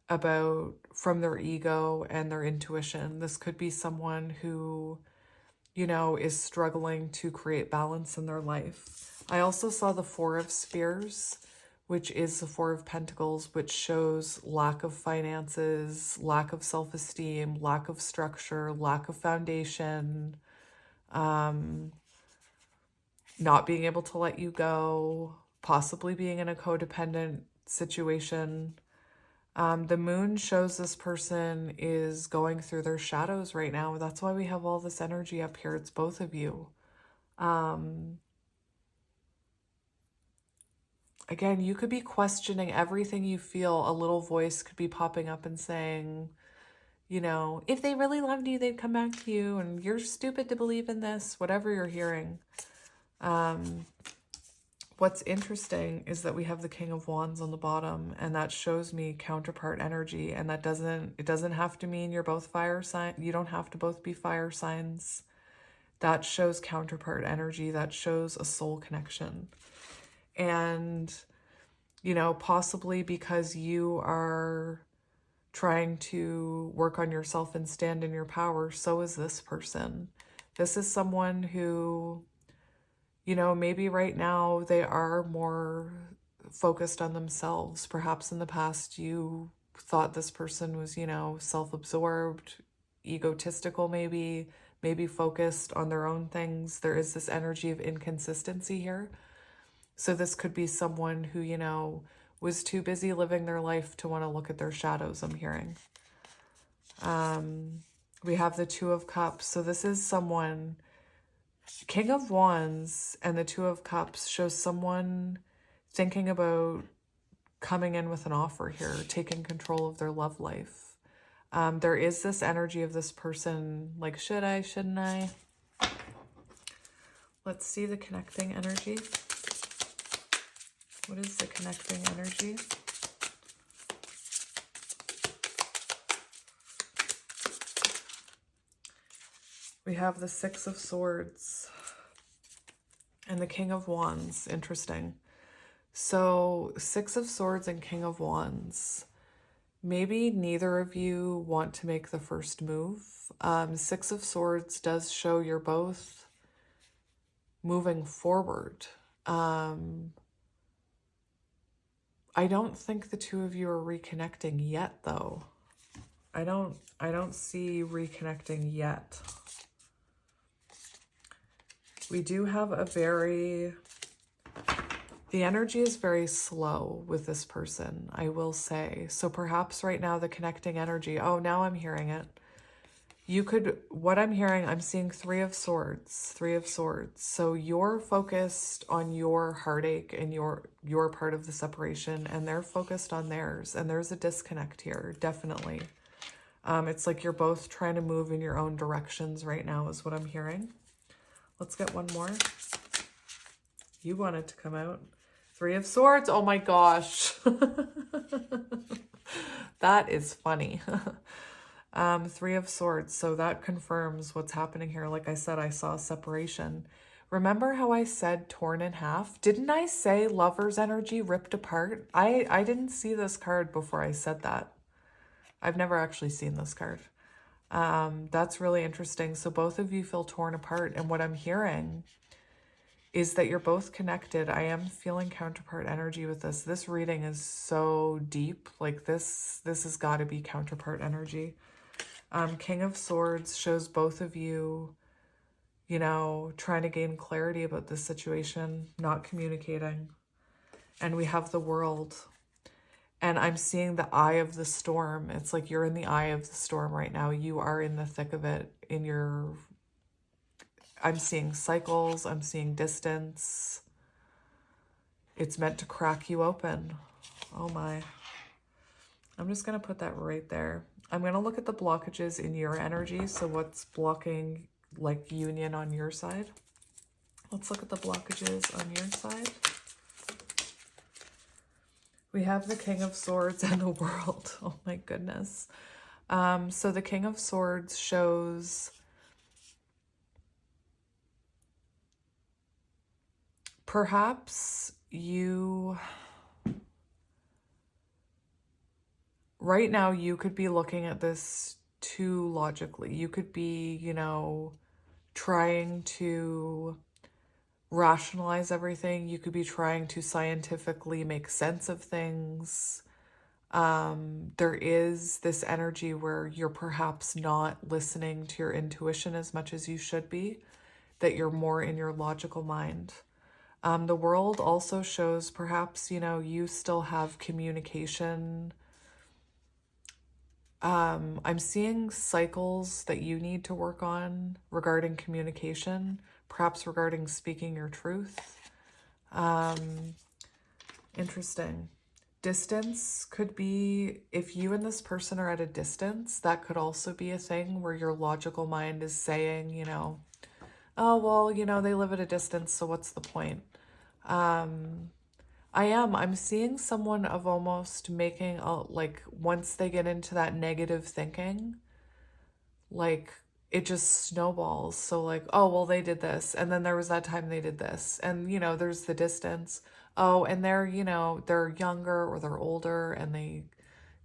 A: about from their ego and their intuition. This could be someone who, you know, is struggling to create balance in their life. I also saw the Four of Spears, which is the Four of Pentacles, which shows lack of finances, lack of self-esteem, lack of structure, lack of foundation, not being able to let you go, possibly being in a codependent situation. The Moon shows this person is going through their shadows right now. That's why we have all this energy up here. It's both of you. Again, you could be questioning everything you feel. A little voice could be popping up and saying, you know, if they really loved you, they'd come back to you, and you're stupid to believe in this, whatever you're hearing. What's interesting is that we have the King of Wands on the bottom, and that shows me counterpart energy, and it doesn't have to mean you're both fire sign. You don't have to both be fire signs. That shows counterpart energy. That shows a soul connection. And, you know, possibly because you are trying to work on yourself and stand in your power, so is this person. This is someone who, you know, maybe right now they are more focused on themselves. Perhaps in the past you thought this person was, you know, self-absorbed, egotistical maybe focused on their own things. There is this energy of inconsistency here. So this could be someone who, you know, was too busy living their life to want to look at their shadows, I'm hearing. We have the Two of Cups. So this is someone, King of Wands and the Two of Cups shows someone thinking about coming in with an offer here, taking control of their love life. There is this energy of this person, like, should I, shouldn't I? Let's see the connecting energy. What is the connecting energy? We have the Six of Swords and the King of Wands. Interesting. So Six of Swords and King of Wands. Maybe neither of you want to make the first move. Six of Swords does show you're both moving forward. I don't think the two of you are reconnecting yet, though. I don't see reconnecting yet. We do have the energy is very slow with this person, I will say. So perhaps right now the connecting energy, oh, now I'm hearing it. What I'm hearing, I'm seeing Three of Swords. So you're focused on your heartache and your part of the separation, and they're focused on theirs. And there's a disconnect here, definitely. It's like you're both trying to move in your own directions right now is what I'm hearing. Let's get one more. You wanted to come out. Three of Swords. Oh my gosh. That is funny. Three of Swords. So that confirms what's happening here. Like I said, I saw a separation. Remember how I said torn in half? Didn't I say Lover's energy ripped apart? I didn't see this card before I said that. I've never actually seen this card. That's really interesting. So both of you feel torn apart. And what I'm hearing is that you're both connected. I am feeling counterpart energy with this. This reading is so deep. Like this has got to be counterpart energy. King of Swords shows both of you you know, trying to gain clarity about this situation, not communicating. And we have the World. And I'm seeing the eye of the storm. It's like you're in the eye of the storm right now. You are in the thick of it. I'm seeing cycles. I'm seeing distance. It's meant to crack you open. Oh my. I'm just going to put that right there. I'm going to look at the blockages in your energy. So what's blocking like union on your side? Let's look at the blockages on your side. We have the King of Swords and the World. Oh my goodness. So the King of Swords shows perhaps you, right now, you could be looking at this too logically. You could be, you know, trying to rationalize everything. You could be trying to scientifically make sense of things. There is this energy where you're perhaps not listening to your intuition as much as you should be, that you're more in your logical mind. The World also shows perhaps, you know, you still have communication. I'm seeing cycles that you need to work on regarding communication, perhaps regarding speaking your truth. Interesting. Distance could be, if you and this person are at a distance, that could also be a thing where your logical mind is saying, you know, oh, well, you know, they live at a distance, so what's the point? I'm seeing someone of almost making, like, once they get into that negative thinking, like, it just snowballs. So like, oh, well, they did this. And then there was that time they did this. And, you know, there's the distance. Oh, and they're, you know, they're younger or they're older and they,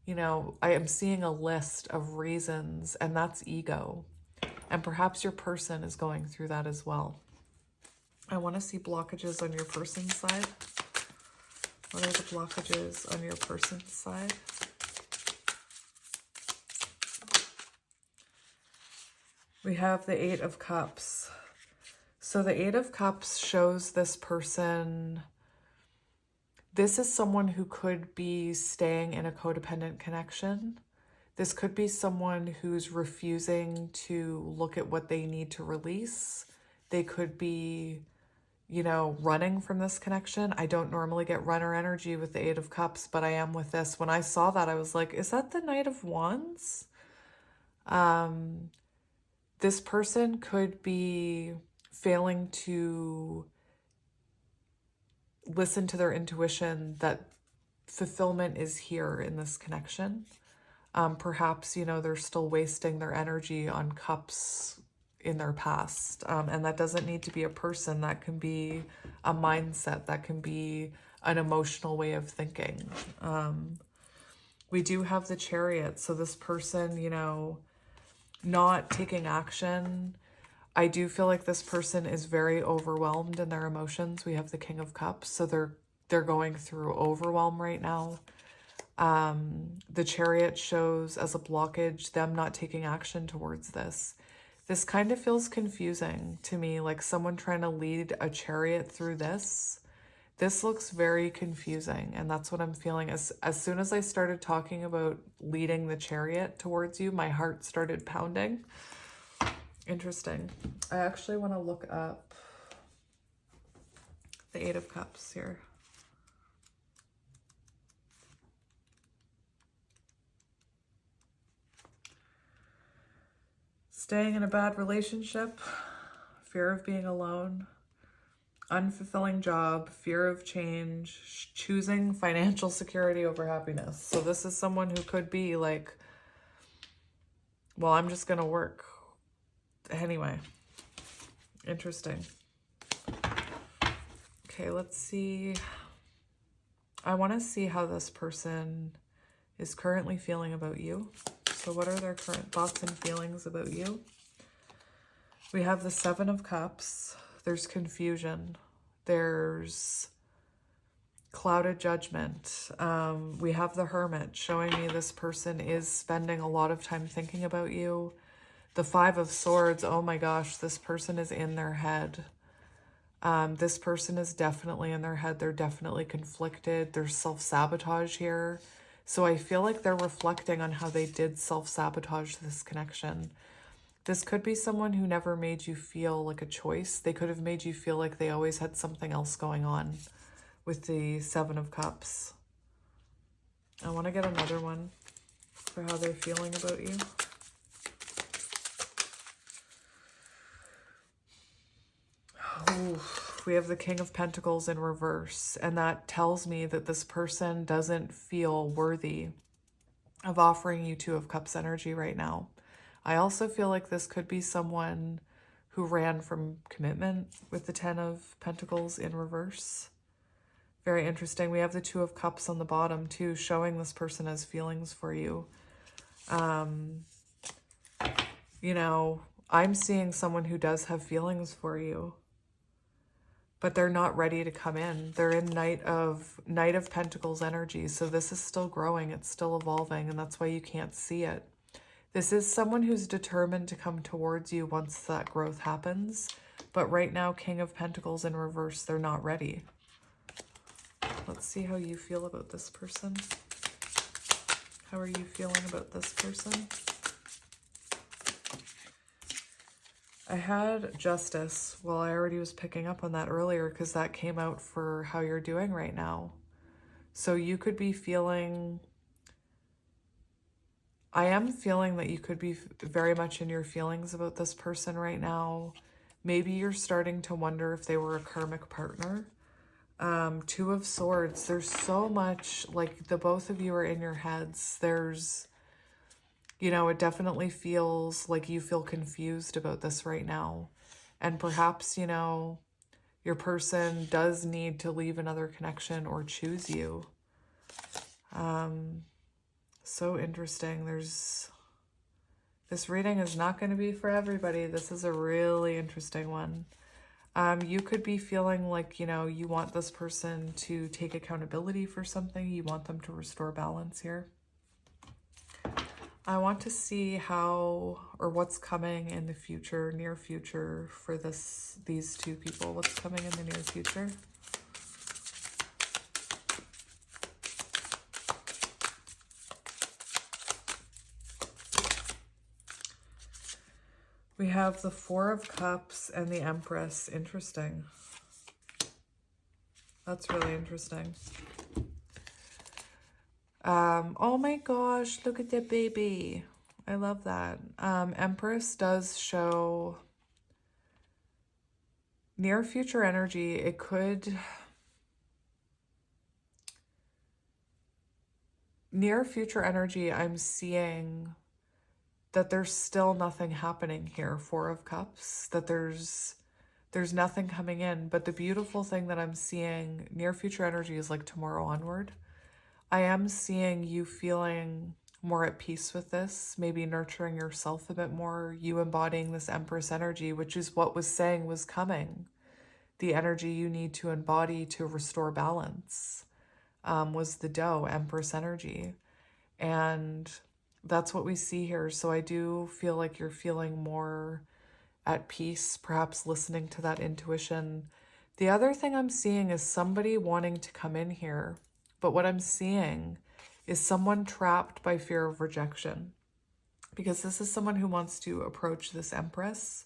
A: you know, I am seeing a list of reasons, and that's ego. And perhaps your person is going through that as well. I want to see blockages on your person's side. What are the blockages on your person's side? We have the Eight of Cups. So the Eight of Cups shows this person, this is someone who could be staying in a codependent connection. This could be someone who's refusing to look at what they need to release. They could be, you know, running from this connection. I don't normally get runner energy with the Eight of Cups, but I am with this. When I saw that, I was like, is that the Knight of Wands? This person could be failing to listen to their intuition that fulfillment is here in this connection. Perhaps, you know, they're still wasting their energy on cups in their past. And that doesn't need to be a person. That can be a mindset. That can be an emotional way of thinking. We do have the Chariot. So this person, you know, not taking action. I do feel like this person is very overwhelmed in their emotions. We have the King of Cups. So they're going through overwhelm right now. The Chariot shows as a blockage them not taking action towards this. This kind of feels confusing to me, like someone trying to lead a chariot through this. This looks very confusing, and that's what I'm feeling. As soon as I started talking about leading the chariot towards you, my heart started pounding. Interesting. I actually want to look up the Eight of Cups here. Staying in a bad relationship, fear of being alone, unfulfilling job, fear of change, choosing financial security over happiness. So this is someone who could be like, well, I'm just going to work. Anyway, interesting. Okay, let's see. I want to see how this person is currently feeling about you. So what are their current thoughts and feelings about you? We have the Seven of Cups. There's confusion. There's clouded judgment. We have the Hermit showing me this person is spending a lot of time thinking about you. The Five of Swords, oh my gosh, this person is in their head. This person is definitely in their head. They're definitely conflicted. There's self-sabotage here. So I feel like they're reflecting on how they did self-sabotage this connection. This could be someone who never made you feel like a choice. They could have made you feel like they always had something else going on with the Seven of Cups. I want to get another one for how they're feeling about you. Ooh, we have the King of Pentacles in reverse, and that tells me that this person doesn't feel worthy of offering you Two of Cups energy right now. I also feel like this could be someone who ran from commitment with the Ten of Pentacles in reverse. Very interesting. We have the Two of Cups on the bottom too, showing this person has feelings for you. You know, I'm seeing someone who does have feelings for you, but they're not ready to come in. They're in Knight of Pentacles energy. So this is still growing. It's still evolving. And that's why you can't see it. This is someone who's determined to come towards you once that growth happens. But right now, King of Pentacles in reverse, they're not ready. Let's see how you feel about this person. How are you feeling about this person? I had Justice. Well, I already was picking up on that earlier because that came out for how you're doing right now. So you could be feeling... I am feeling that you could be very much in your feelings about this person right now. Maybe you're starting to wonder if they were a karmic partner. Two of Swords. There's so much, like, the both of you are in your heads. There's, you know, it definitely feels like you feel confused about this right now. And perhaps, you know, your person does need to leave another connection or choose you. So interesting. This reading is not going to be for everybody. This is a really interesting one. You could be feeling like, you know, you want this person to take accountability for something. You want them to restore balance here. I want to see how or what's coming in the future, near future for these two people. What's coming in the near future? We have the Four of Cups and the Empress. Interesting. That's really interesting. Oh my gosh, look at that baby. I love that. Empress does show near future energy. It could... Near future energy, I'm seeing that there's still nothing happening here, Four of Cups, that there's nothing coming in. But the beautiful thing that I'm seeing, near future energy is like tomorrow onward. I am seeing you feeling more at peace with this, maybe nurturing yourself a bit more, you embodying this Empress energy, which is what was saying was coming. The energy you need to embody to restore balance was the Doe, Empress energy. And that's what we see here. So I do feel like you're feeling more at peace, perhaps listening to that intuition. The other thing I'm seeing is somebody wanting to come in here, but what I'm seeing is someone trapped by fear of rejection, because this is someone who wants to approach this Empress.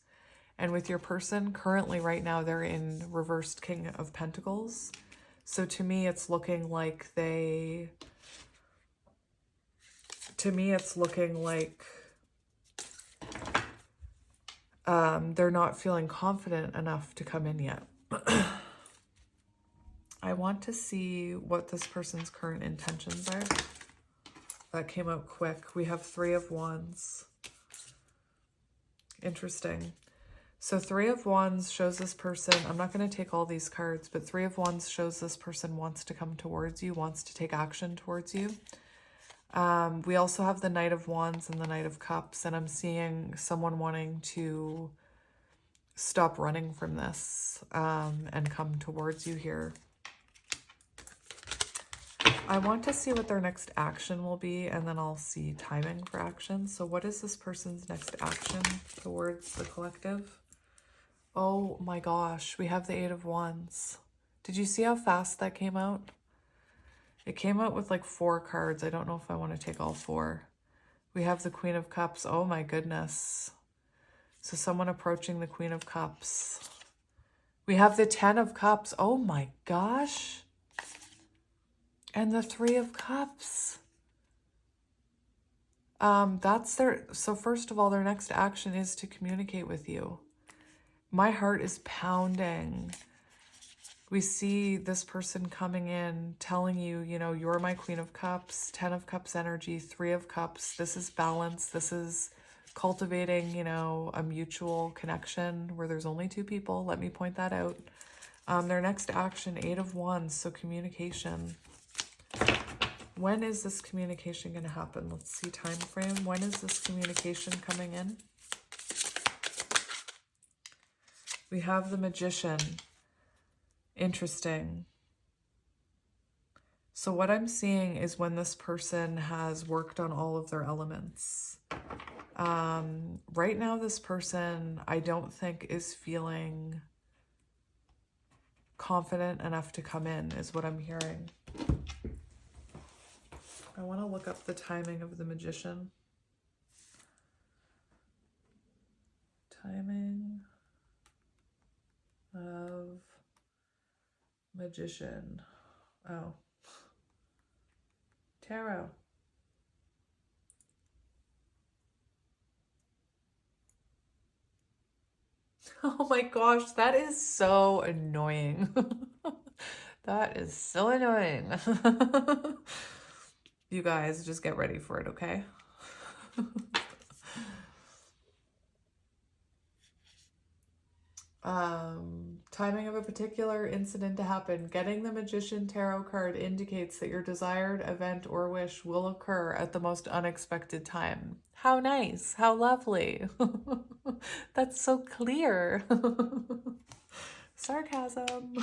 A: And with your person currently right now, they're in reversed King of Pentacles. So to me, it's looking like they're not feeling confident enough to come in yet. I want to see what this person's current intentions are. That came out quick. We have Three of Wands. Interesting. So Three of Wands shows this person, I'm not going to take all these cards, but Three of Wands shows this person wants to come towards you, wants to take action towards you. We also have the Knight of Wands and the Knight of Cups, and I'm seeing someone wanting to stop running from this and come towards you here. I want to see what their next action will be, and then I'll see timing for action. So what is this person's next action towards the collective? Oh my gosh, we have the Eight of Wands. Did you see how fast that came out? It came out with like 4 cards. I don't know if I want to take all 4. We have the Queen of Cups. Oh my goodness. So someone approaching the Queen of Cups. We have the 10 of Cups. Oh my gosh. And the 3 of Cups. So first of all, their next action is to communicate with you. My heart is pounding. We see this person coming in, telling you, you know, you're my Queen of Cups, 10 of Cups energy, 3 of Cups. This is balance. This is cultivating, you know, a mutual connection where there's only 2 people. Let me point that out. Their next action, 8 of Wands, so communication. When is this communication going to happen? Let's see time frame. When is this communication coming in? We have the Magician. Interesting. So what I'm seeing is when this person has worked on all of their elements. Right now, this person, I don't think is feeling confident enough to come in, is what I'm hearing. I want to look up the timing of the Magician. Timing of Magician. Oh. Tarot. Oh my gosh, that is so annoying. That is so annoying. You guys, just get ready for it, okay? Timing of a particular incident to happen. Getting the Magician Tarot card indicates that your desired event or wish will occur at the most unexpected time. How nice. How lovely. That's so clear. Sarcasm.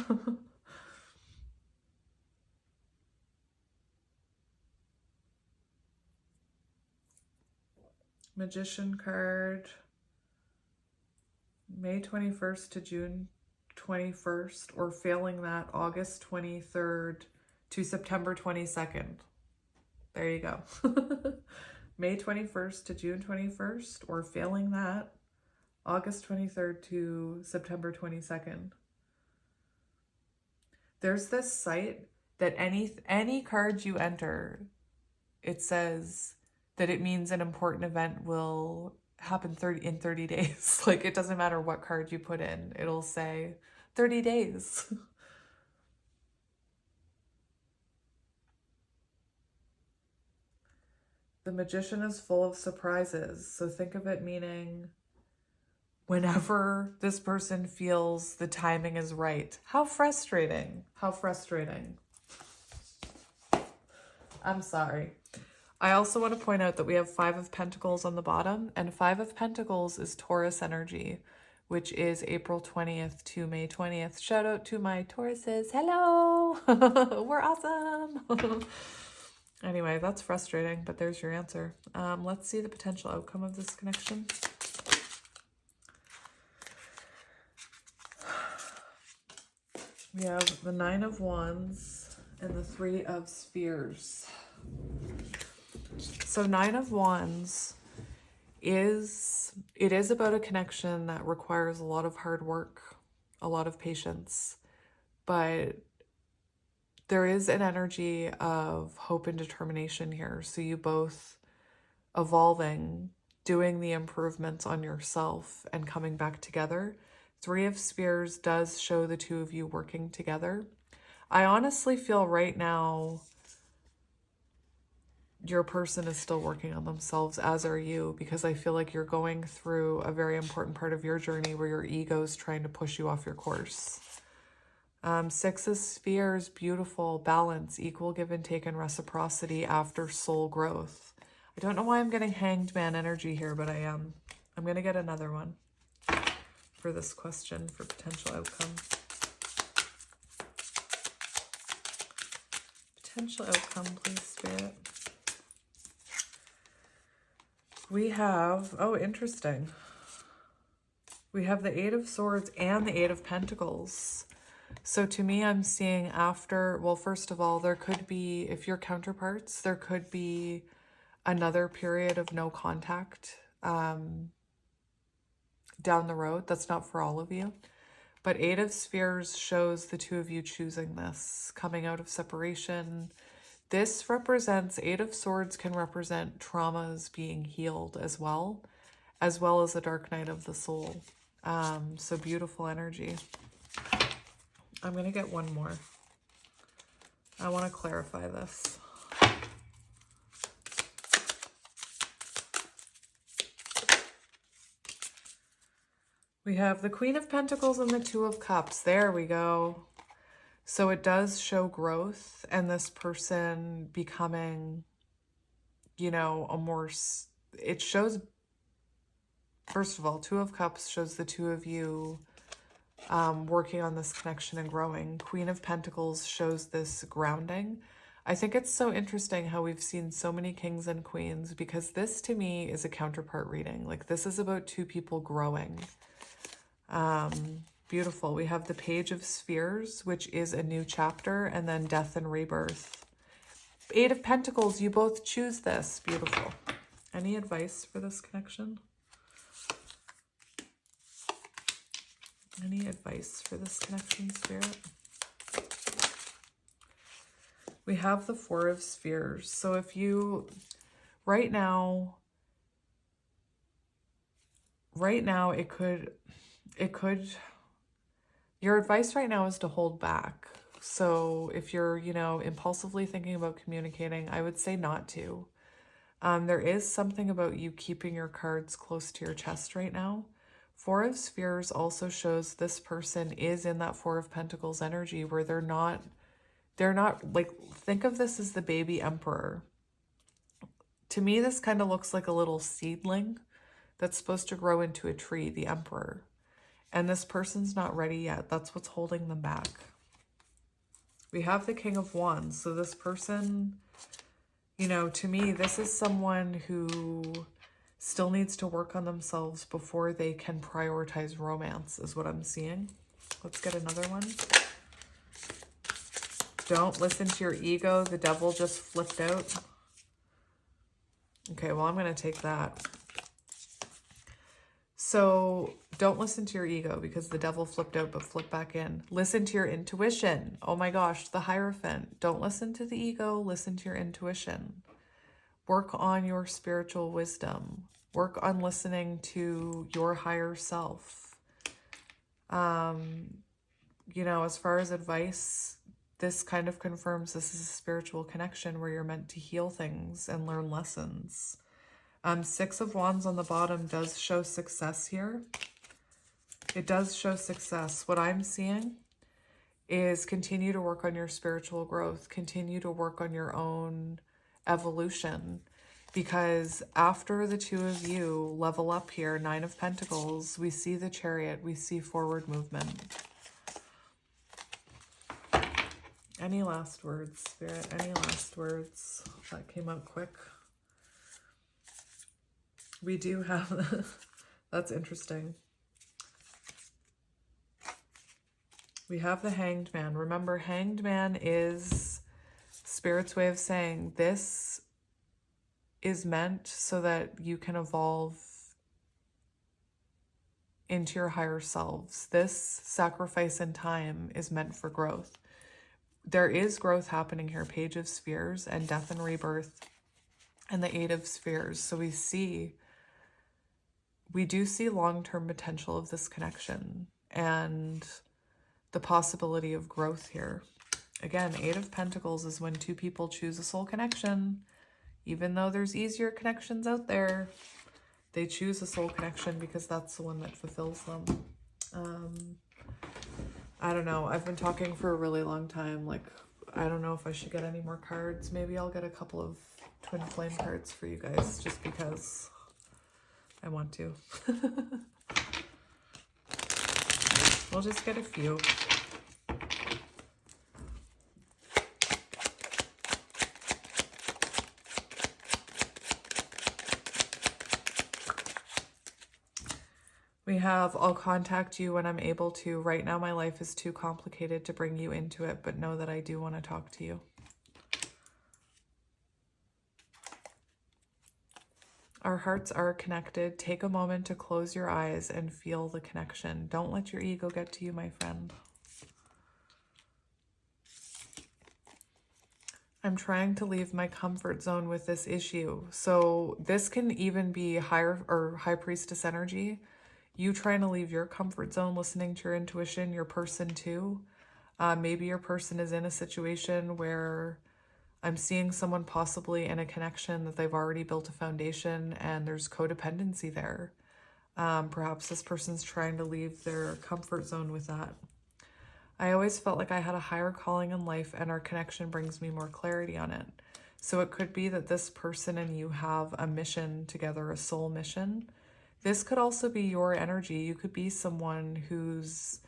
A: Magician card. May 21st to June 21st, or failing that, August 23rd to September 22nd. There you go. May 21st to June 21st, or failing that, August 23rd to September 22nd. There's this site that any card you enter, it says that it means an important event will happen in 30 days. Like, it doesn't matter what card you put in, it'll say 30 days. The Magician is full of surprises. So think of it meaning whenever this person feels the timing is right. How frustrating. How frustrating. I'm sorry. I also want to point out that we have 5 of Pentacles on the bottom, and 5 of Pentacles is Taurus energy, which is April 20th to May 20th. Shout out to my Tauruses. Hello! We're awesome! Anyway, that's frustrating, but there's your answer. Let's see the potential outcome of this connection. We have the 9 of Wands and the 3 of Spears. So 9 of Wands is about a connection that requires a lot of hard work, a lot of patience, but there is an energy of hope and determination here. So you both evolving, doing the improvements on yourself and coming back together. 3 of Spears does show the 2 of you working together. I honestly feel right now your person is still working on themselves, as are you, because I feel like you're going through a very important part of your journey where your ego is trying to push you off your course. 6 of Spears, beautiful, balance, equal give and take and reciprocity after soul growth. I don't know why I'm getting Hanged Man energy here, but I am. I'm going to get another one for this question for potential outcome. Potential outcome, please, Spirit. We have, oh, interesting. We have the Eight of Swords and the Eight of Pentacles. So to me, I'm seeing after, well, first of all, there could be, if you're counterparts, there could be another period of no contact down the road. That's not for all of you. But Eight of Spheres shows the two of you choosing this, coming out of separation. This represents, Eight of Swords can represent traumas being healed as well as the Dark Night of the Soul. So beautiful energy. I'm going to get one more. I want to clarify this. We have the Queen of Pentacles and the Two of Cups. There we go. So it does show growth and this person becoming, you know, a more, it shows, first of all, Two of Cups shows the two of you working on this connection and growing. Queen of Pentacles shows this grounding. I think it's so interesting how we've seen so many kings and queens, because this to me is a counterpart reading. Like, this is about two people growing. Beautiful. We have the Page of Spheres, which is a new chapter, and then Death and Rebirth. Eight of Pentacles, you both choose this. Beautiful. Any advice for this connection? Any advice for this connection, Spirit? We have the Four of Spheres. So if you, right now, it could, your advice right now is to hold back. So if you're, you know, impulsively thinking about communicating, I would say not to. There is something about you keeping your cards close to your chest right now. Four of Spheres also shows this person is in that Four of Pentacles energy where they're not like, think of this as the baby emperor. To me, this kind of looks like a little seedling that's supposed to grow into a tree, the emperor. And this person's not ready yet. That's what's holding them back. We have the King of Wands. So this person, you know, to me, this is someone who still needs to work on themselves before they can prioritize romance, is what I'm seeing. Let's get another one. Don't listen to your ego. The devil just flipped out. Okay, well, I'm going to take that. So don't listen to your ego because the devil flipped out but flipped back in. Listen to your intuition. Oh my gosh, the Hierophant. Don't listen to the ego. Listen to your intuition. Work on your spiritual wisdom. Work on listening to your higher self. You know, as far as advice, this kind of confirms this is a spiritual connection where you're meant to heal things and learn lessons. Six of Wands on the bottom does show success here. It does show success. What I'm seeing is continue to work on your spiritual growth. Continue to work on your own evolution. Because after the two of you level up here, Nine of Pentacles, we see the Chariot. We see forward movement. Any last words, Spirit? Any last words? That came out quick. We do have, that's interesting. We have the Hanged Man. Remember, Hanged Man is Spirit's way of saying this is meant so that you can evolve into your higher selves. This sacrifice in time is meant for growth. There is growth happening here. Page of Spheres and Death and Rebirth and the Eight of Spheres. So we do see long-term potential of this connection and the possibility of growth here. Again, Eight of Pentacles is when two people choose a soul connection. Even though there's easier connections out there, they choose a soul connection because that's the one that fulfills them. I don't know. I've been talking for a really long time. Like, I don't know if I should get any more cards. Maybe I'll get a couple of Twin Flame cards for you guys just because I want to. We'll just get a few. We have, I'll contact you when I'm able to. Right now, my life is too complicated to bring you into it, but know that I do want to talk to you. Our hearts are connected. Take a moment to close your eyes and feel the connection. Don't let your ego get to you, my friend. I'm trying to leave my comfort zone with this issue. So this can even be high priestess energy. You trying to leave your comfort zone, listening to your intuition, your person too. Maybe your person is in a situation where I'm seeing someone possibly in a connection that they've already built a foundation and there's codependency there. Perhaps this person's trying to leave their comfort zone with that. I always felt like I had a higher calling in life and our connection brings me more clarity on it. So it could be that this person and you have a mission together, a soul mission. This could also be your energy. You could be someone who's,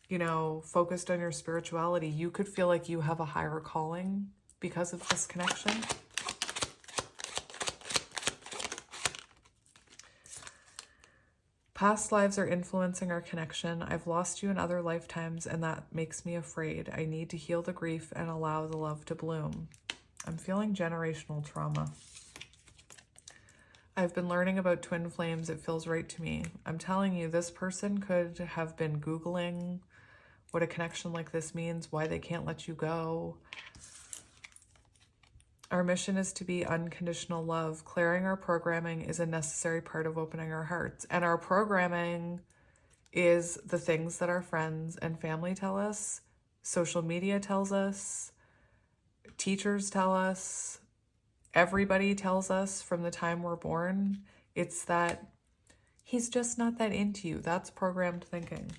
A: you know, focused on your spirituality. You could feel like you have a higher calling because of this connection. Past lives are influencing our connection. I've lost you in other lifetimes and that makes me afraid. I need to heal the grief and allow the love to bloom. I'm feeling generational trauma. I've been learning about twin flames. It feels right to me. I'm telling you, this person could have been Googling what a connection like this means, why they can't let you go. Our mission is to be unconditional love. Clearing our programming is a necessary part of opening our hearts. And our programming is the things that our friends and family tell us, social media tells us, teachers tell us, everybody tells us from the time we're born. It's that he's just not that into you. That's programmed thinking.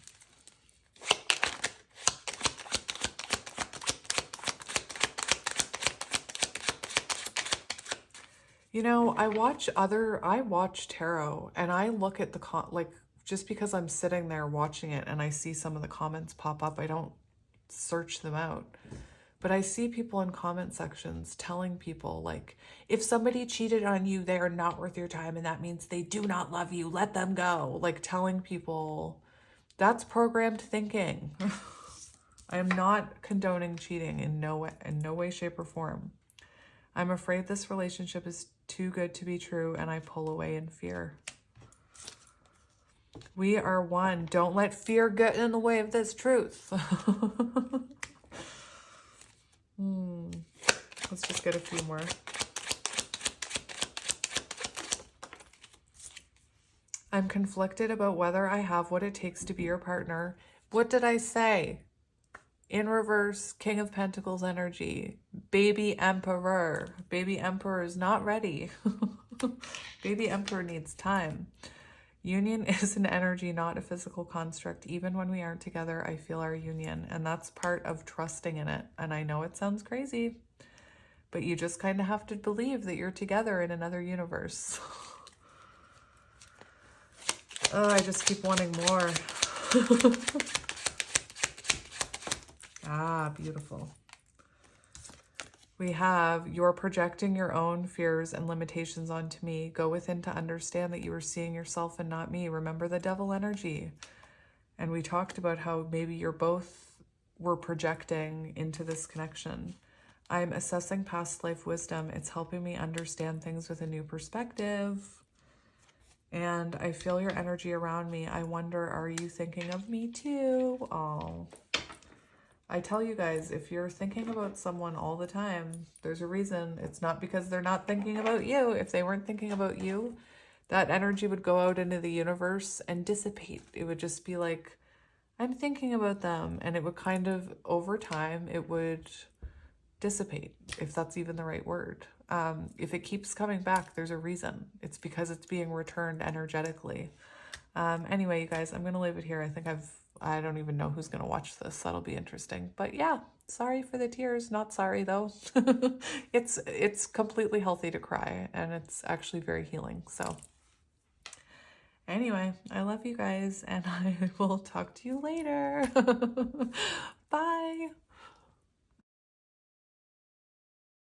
A: You know, I watch tarot and I look at the just because I'm sitting there watching it and I see some of the comments pop up, I don't search them out. But I see people in comment sections telling people like, if somebody cheated on you, they are not worth your time and that means they do not love you. Let them go. Like telling people that's programmed thinking. I am not condoning cheating in no way, shape, or form. I'm afraid this relationship is too good to be true and I pull away in fear. We are one. Don't let fear get in the way of this truth. Let's just get a few more. I'm conflicted about whether I have what it takes to be your partner. What did I say? In reverse, King of Pentacles energy. Baby Emperor. Baby Emperor is not ready. Baby Emperor needs time. Union is an energy, not a physical construct. Even when we aren't together, I feel our union. And that's part of trusting in it. And I know it sounds crazy, but you just kind of have to believe that you're together in another universe. Oh, I just keep wanting more. Ah, beautiful. We have, you're projecting your own fears and limitations onto me. Go within to understand that you are seeing yourself and not me. Remember the devil energy. And we talked about how maybe you're both were projecting into this connection. I'm assessing past life wisdom. It's helping me understand things with a new perspective. And I feel your energy around me. I wonder, are you thinking of me too? Oh. I tell you guys, if you're thinking about someone all the time, there's a reason. It's not because they're not thinking about you. If they weren't thinking about you, that energy would go out into the universe and dissipate. It would just be like, I'm thinking about them. And it would kind of, over time, it would dissipate, if that's even the right word. If it keeps coming back, there's a reason. It's because it's being returned energetically. Anyway, you guys, I'm going to leave it here. I don't even know who's going to watch this. That'll be interesting. But yeah, sorry for the tears. Not sorry though. It's completely healthy to cry and it's actually very healing. So anyway, I love you guys and I will talk to you later. Bye.